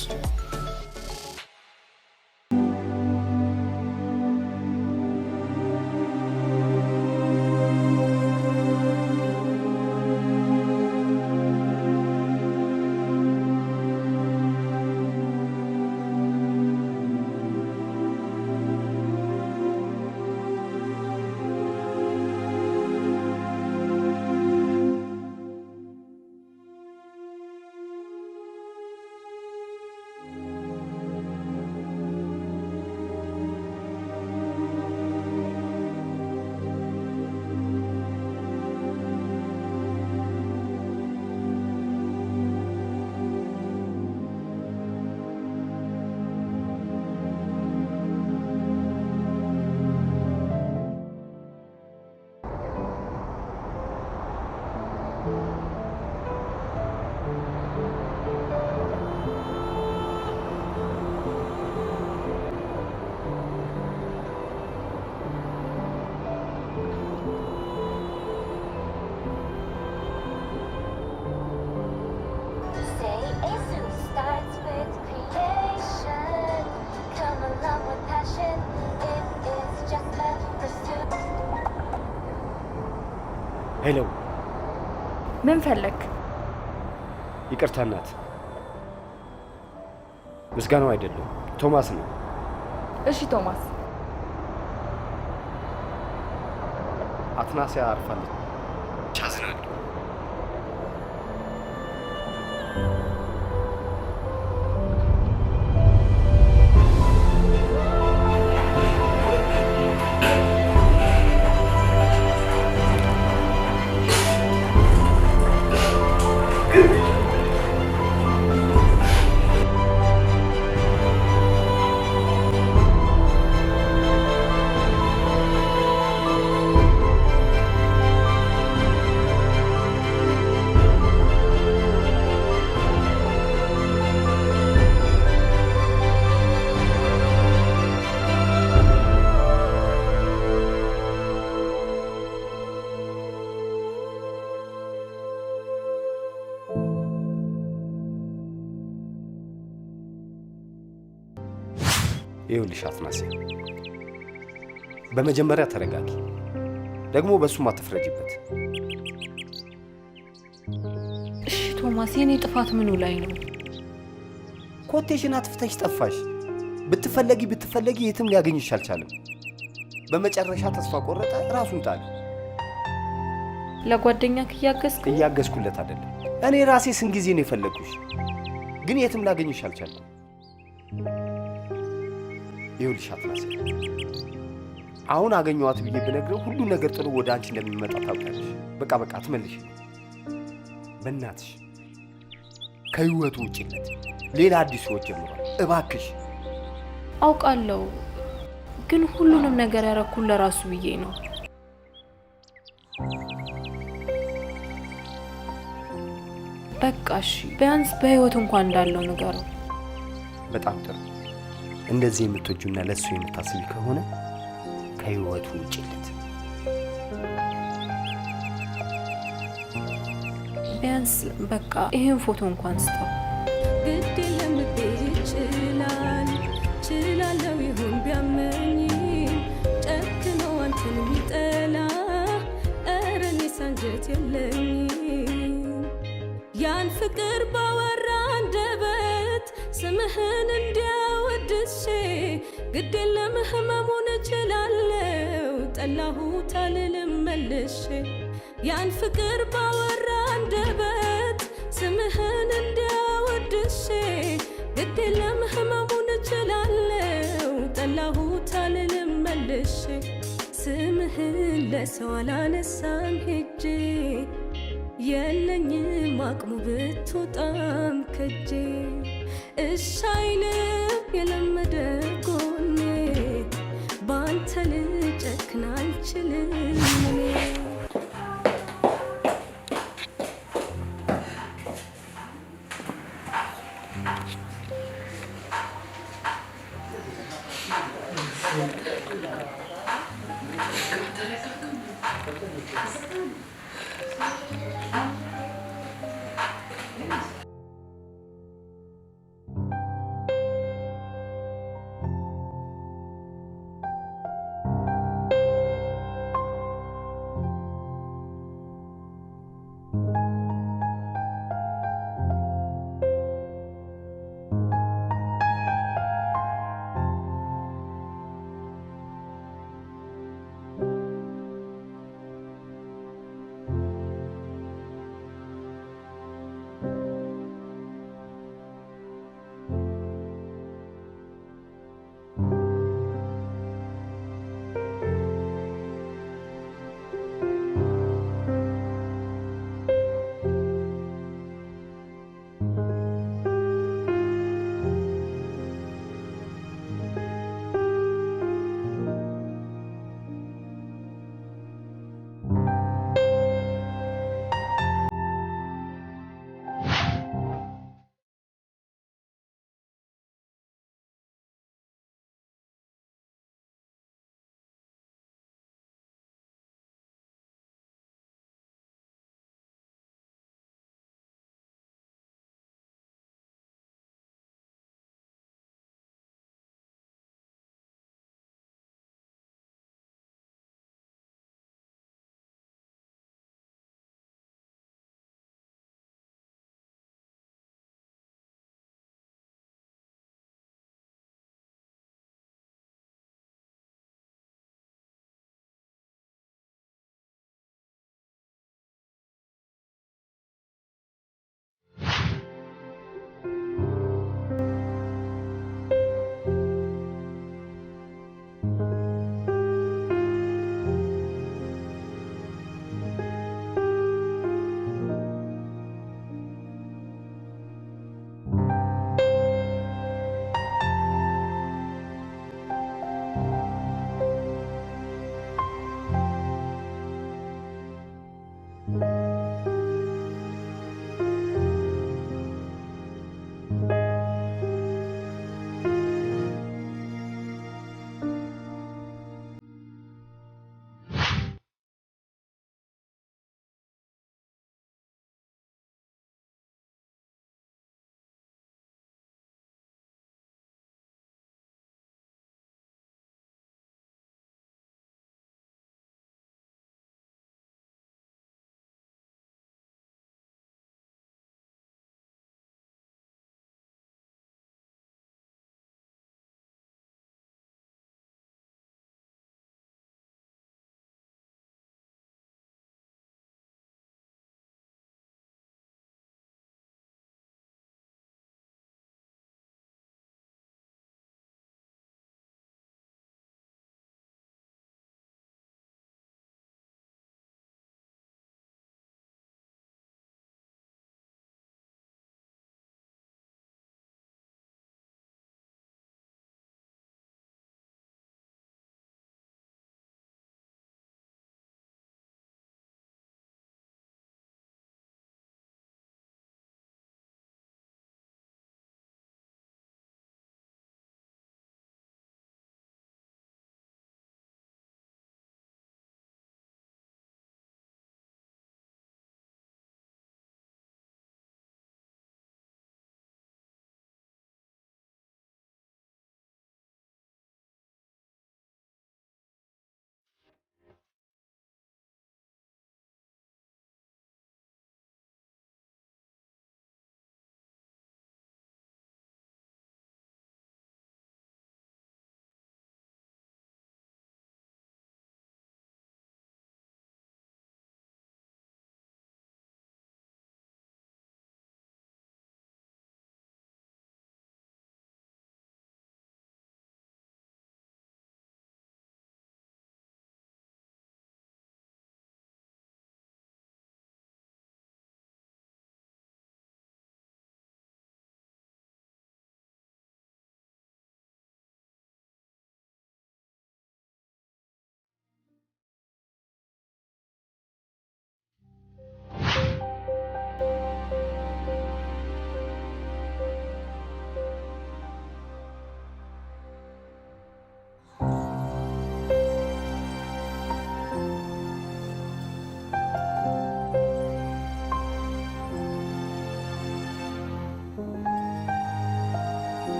ሄሎ፣ ምን ፈለክ? ይቅርታ እናት፣ ምስጋናው አይደለም ቶማስ ነው። እሺ ቶማስ። አትናሲያ አርፋለች። ቻዝናል። ይኸውልሽ አትናሲያ፣ በመጀመሪያ ተረጋጊ። ደግሞ በሱም አትፍረጂበት። እሺ ቶማስ፣ የኔ ጥፋት ምኑ ላይ ነው? ኮቴሽን አጥፍተሽ ጠፋሽ። ብትፈለጊ የትም ሊያገኝሽ አልቻለም። በመጨረሻ ተስፋ ቆረጠ፣ ራሱን ጣለ። ለጓደኛክ እያገዝኩለት አይደለም። እኔ ራሴ ስንት ጊዜ ነው የፈለግኩሽ፣ ግን የትም ላገኝሽ አልቻለም። ይኸውልሽ አትናሲያ፣ አሁን አገኘኋት ብዬ ብነግረው ሁሉ ነገር ጥሩ ወደ አንቺ እንደሚመጣ ታውቂያለሽ። በቃ ትመልሽ። በእናትሽ ከህይወቱ ውጪለት ሌላ አዲስ ህይወት ጀምሯል። እባክሽ። አውቃለሁ፣ ግን ሁሉንም ነገር ያረኩት ለራሱ ብዬ ነው። በቃ እሺ፣ ቢያንስ በህይወት እንኳን እንዳለው ንገረው። በጣም ጥሩ። እንደዚህ የምትወጁና ለሱ የምታስቢ ከሆነ ከህይወቱ ውጪለት። ቢያንስ በቃ ይሄን ፎቶ እንኳን ስጠው። ግድ የለም ልቤ ችላለው ይሁን ቢያመኝ ጨክኖ አንተን የሚጠላ ኧረ እኔስ አንጀት የለኝም። ያን ፍቅር ባወራ አንደበት ስምህን እንዲያወድሼ ግድ የለም ህመሙን እችላለው ጠላሁት አልልም መልሼ ያን ፍቅር ባወራ አንደበት ስምህን እንዲያወድሼ ግድ የለም ህመሙን እችላለሁ ጠላሁት አልልም መልሼ ስምህን ለሰው አላነሳም ሄጄ የለኝም አቅሙ ብትወጣም ከጄ እሺ አይልም የለመደ ጎኔ ባንተ ልጨክን አልችልም እኔ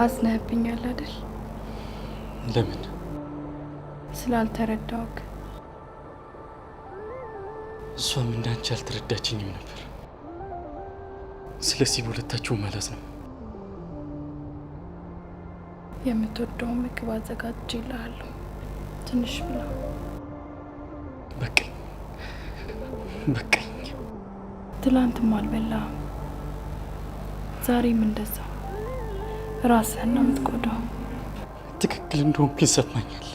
አዝነህብኛል አይደል? ለምን? ስላልተረዳውክ። እሷም እንዳንቺ አልተረዳችኝም ነበር። ስለዚህ በሁለታችሁ ማለት ነው። የምትወደውን ምግብ አዘጋጅቼልሃለሁ። ትንሽ ብላ። በቃኝ በቃኝ። ትላንትም አልበላህም፣ ዛሬም እንደዛ። ራስህን ነው የምትጎዳው። ትክክል እንደሆንኩ ይሰማኛል።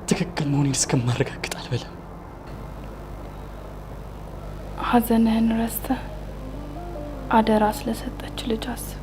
ትክክል መሆኔን እስከማረጋግጥ አልበላም። ሐዘንህን ረስተህ አደራ ስለሰጠች ልጅ አስብ።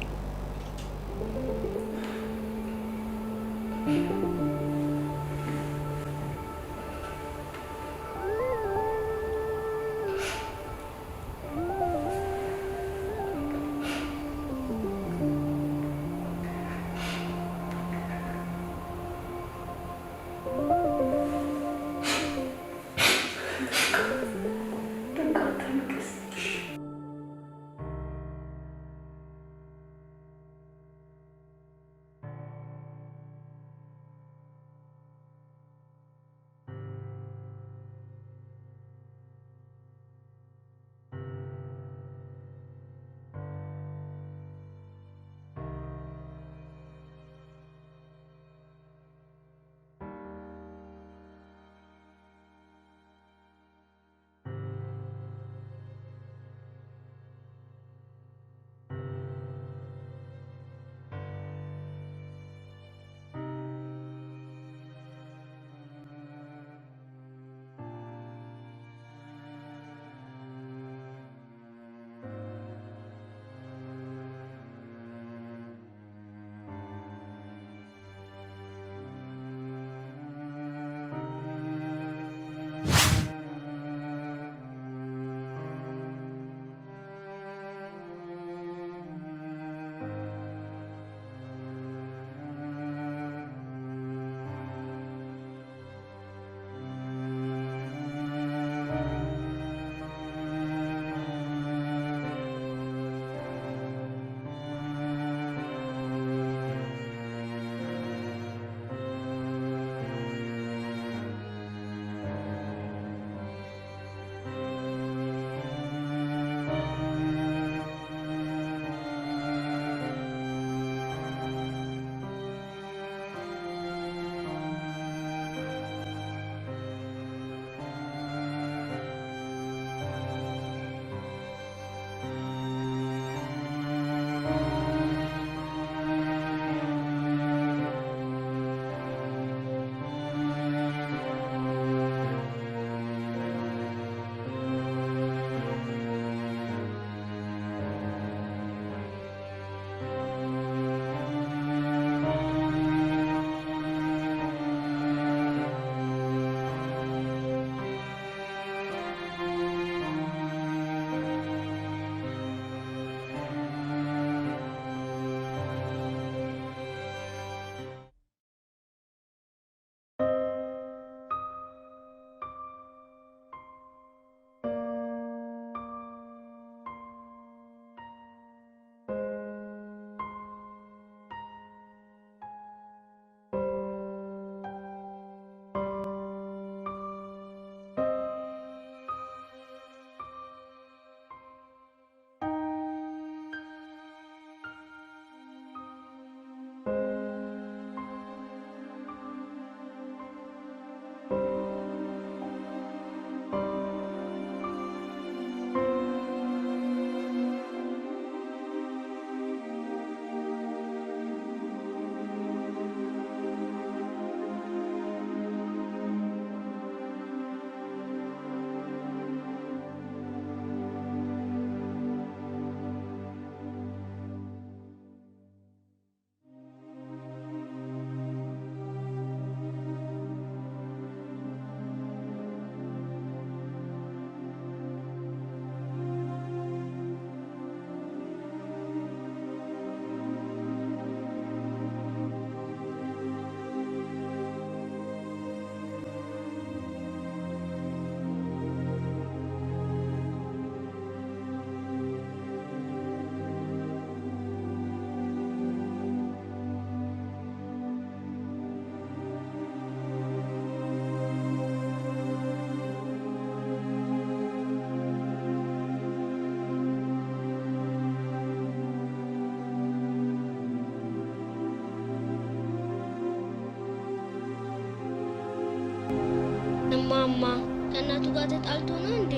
እማማ ከእናቱ ጋር ተጣልቶ ነው እንዴ?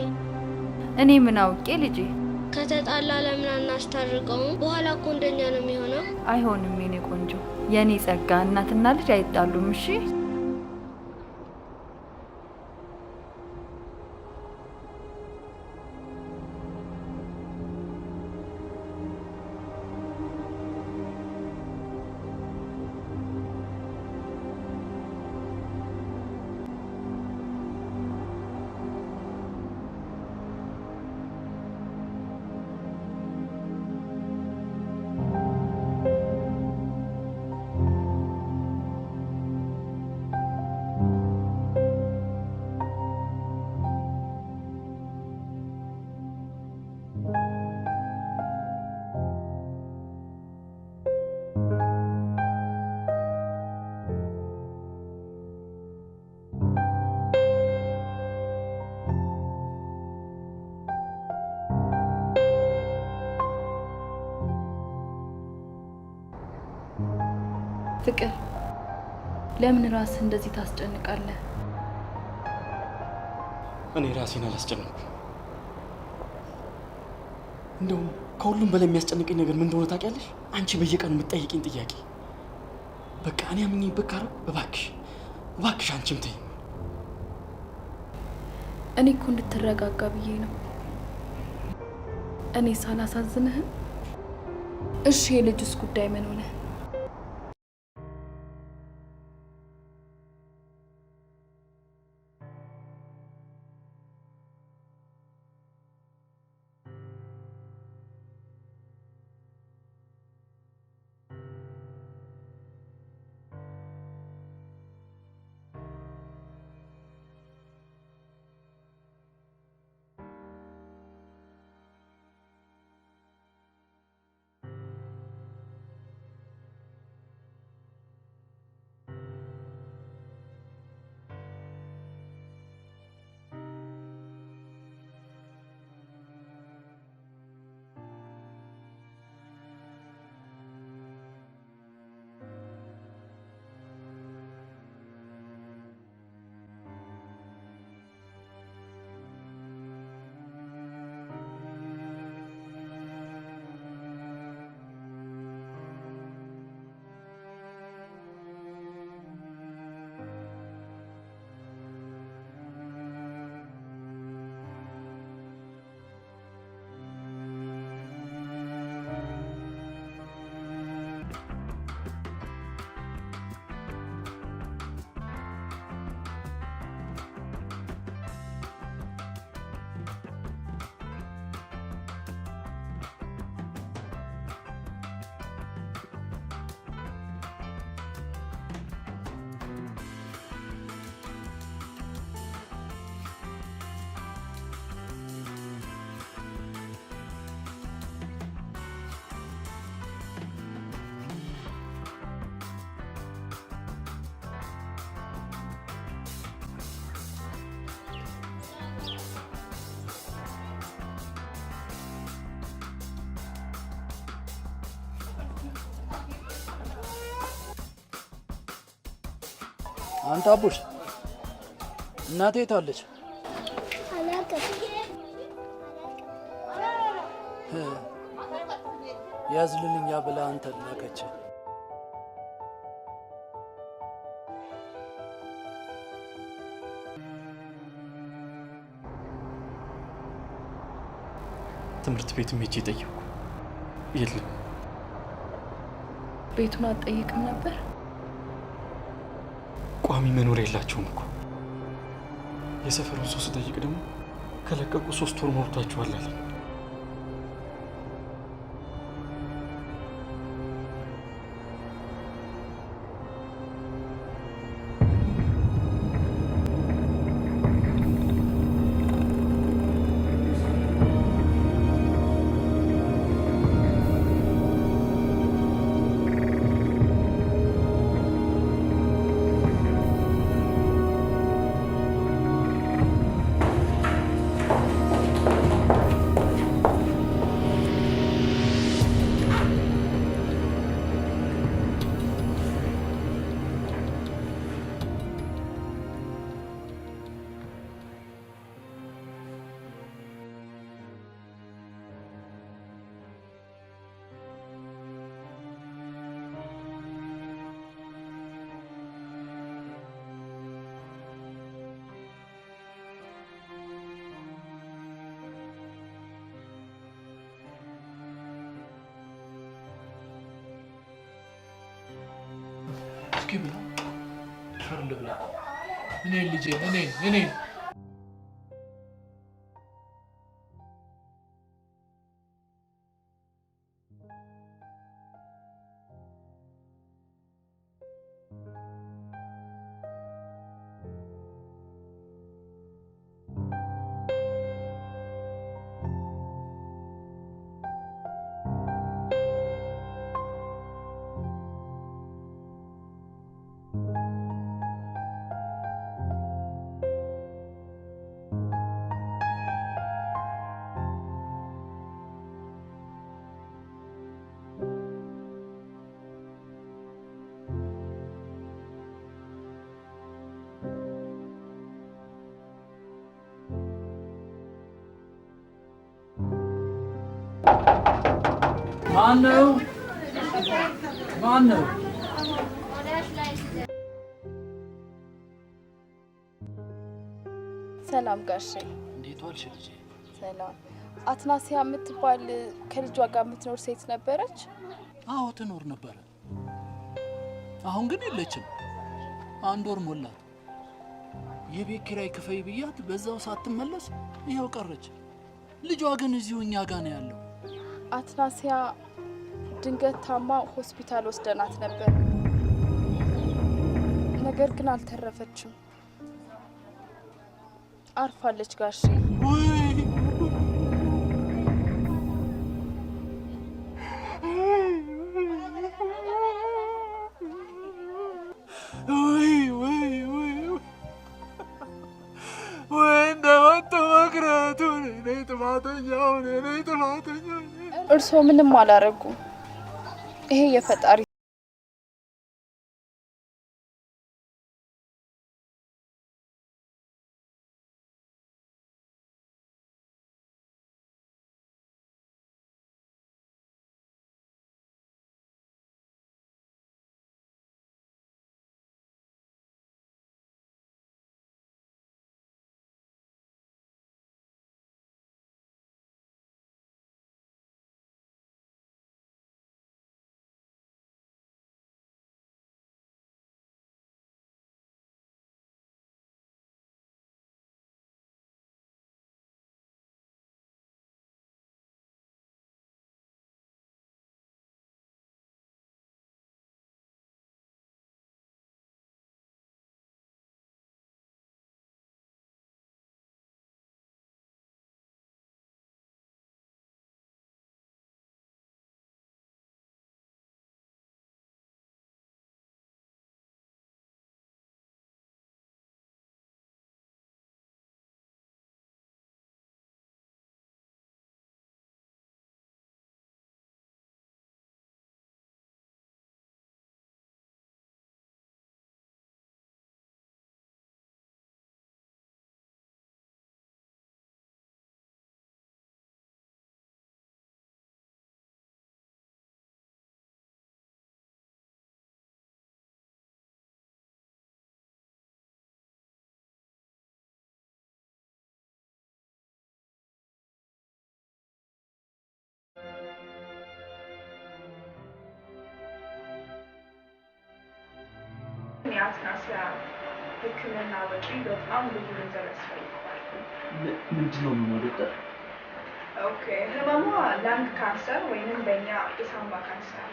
እኔ ምን አውቄ ልጄ። ከተጣላ ለምን አናስታርቀውም? በኋላ እኮ እንደኛ ነው የሚሆነው። አይሆንም የኔ ቆንጆ፣ የኔ ጸጋ፣ እናትና ልጅ አይጣሉም። እሺ ፍቅር፣ ለምን ራስህ እንደዚህ ታስጨንቃለህ? እኔ ራሴን አላስጨነቅኩም። እንደውም ከሁሉም በላይ የሚያስጨንቀኝ ነገር ምን እንደሆነ ታውቂያለሽ? አንቺ በየቀኑ የምትጠይቂኝ ጥያቄ። በቃ እኔ አምኜበት ካረው እባክሽ አንቺም ተይኝ። እኔ እኮ እንድትረጋጋ ብዬ ነው። እኔ ሳላሳዝንህም። እሺ የልጁስ ጉዳይ ምን ሆነ? አንተ አቡሽ፣ እናቴ የት አለች? ያዝልልኛ ብላ አንተ ላከች። ትምህርት ቤትም ሄጄ ጠየቁ፣ የለም። ቤቱን አትጠይቅም ነበር? ቋሚ መኖር የላቸውም እኮ። የሰፈሩን ሰው ስጠይቅ ደግሞ ከለቀቁ 3 ወር ሞልቷቸዋል አለ። እስኪ ብላ ፈርል ብላ እኔ ልጄ እኔ ማነው? ሰላም ጋሼ። እንዴት ዋልሽ ልጄ? ሰላም። አትናሲያ የምትባል ከልጇ ጋር የምትኖር ሴት ነበረች? አዎ ትኖር ነበረ። አሁን ግን የለችም። 1 ወር ሞላት። የቤት ኪራይ ክፈይ ብያት በዛው ሳትመለስ ይኸው ቀረች። ልጇ ግን እዚሁ እኛ ጋር ነው ያለው። አትናሲያ ድንገት ታማ ሆስፒታል ወስደናት ነበር። ነገር ግን አልተረፈችም። አርፋለች ጋሼ። እርስዎ ምንም አላረጉም። ይሄ የፈጣሪ የአትናሲያ ሕክምና ወጪ በጣም ብዙ ገንዘብ ያስፈልገዋል። ምንድን ነው የምንወደው? ኦኬ፣ ህመሟ ላንግ ካንሰር ወይንም በእኛ የሳምባ ካንሰር።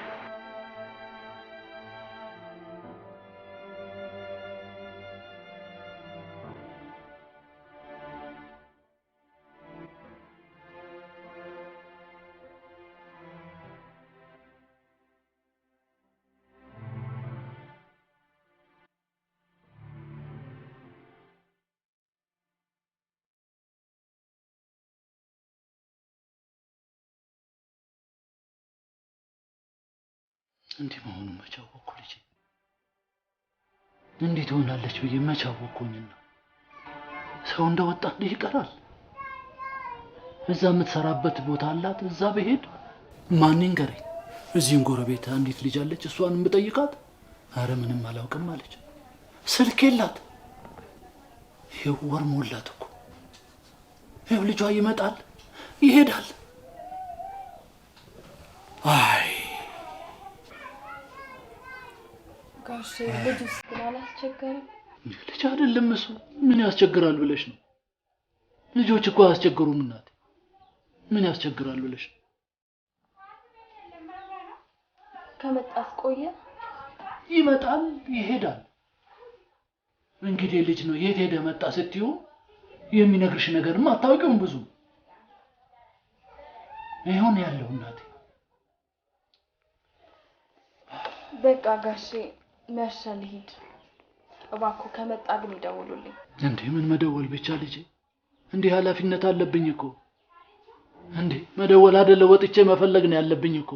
እንዲህ መሆኑ መች አወኩ ልጄ? እንዴት ሆናለች ብዬ መች አወኩኝና? ሰው እንደወጣልህ ይቀራል። እዛ የምትሰራበት ቦታ አላት። እዛ ብሄድ ማን ይንገረኝ? እዚህን ጎረቤት አንዲት ልጅ አለች። እሷን የምጠይቃት አረ ምንም አላውቅም አለች። ስልክ የላት። ይኸው ወር ሞላት እኮ። ይኸው ልጇ ይመጣል ይሄዳል። አይ ጋሼ እሺ ልጁስ ግን አላስቸገረም? ልጅ አይደለም እሱ ምን ያስቸግራል ብለሽ ነው? ልጆች እኮ አያስቸግሩም እናቴ። ምን ያስቸግራል ብለሽ ነው? ከመጣስ ቆየ? ይመጣል ይሄዳል። እንግዲህ ልጅ ነው የት ሄደ መጣ ስትዩ የሚነግርሽ ነገርም አታውቂውም ብዙ። ይሁን ያለው እናቴ። በቃ ጋሼ መሸ ልሂድ። እባክዎ ከመጣ ግን ይደውሉልኝ። እንዴ ምን መደወል ብቻ ልጄ? እንዴ ኃላፊነት አለብኝ እኮ። እንዴ መደወል አይደለ ወጥቼ መፈለግ ነው ያለብኝ እኮ።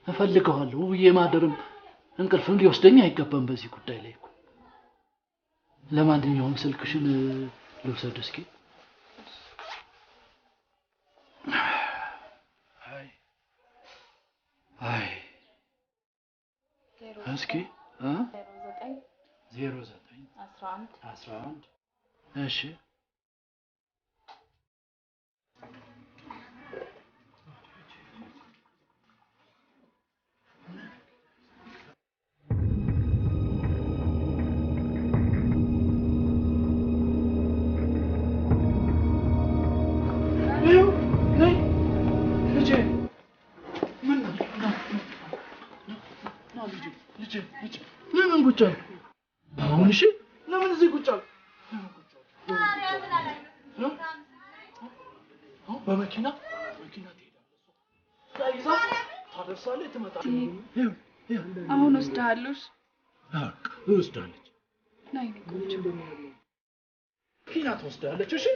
እፈልገዋለሁ ብዬ ማደርም እንቅልፍም ሊወስደኝ አይገባም በዚህ ጉዳይ ላይ እኮ። ለማንኛውም ስልክሽን ልውሰድ እስኪ። አይ እስኪ 09 11 እሺ ለምን ቁጭ አልክ? አሁን እሺ ለምን እዚህ ቁጭ አልክ? በመኪና ትሄዳለህ፣ ታደርሳለህ፣ ትመጣለህ። አሁን ወስደሃለሁ? እወስዳለች። ናይ ቁጭ መኪና ትወስዳለች። እሺ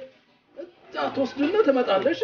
እዛ ትወስድና ትመጣለህ። እሺ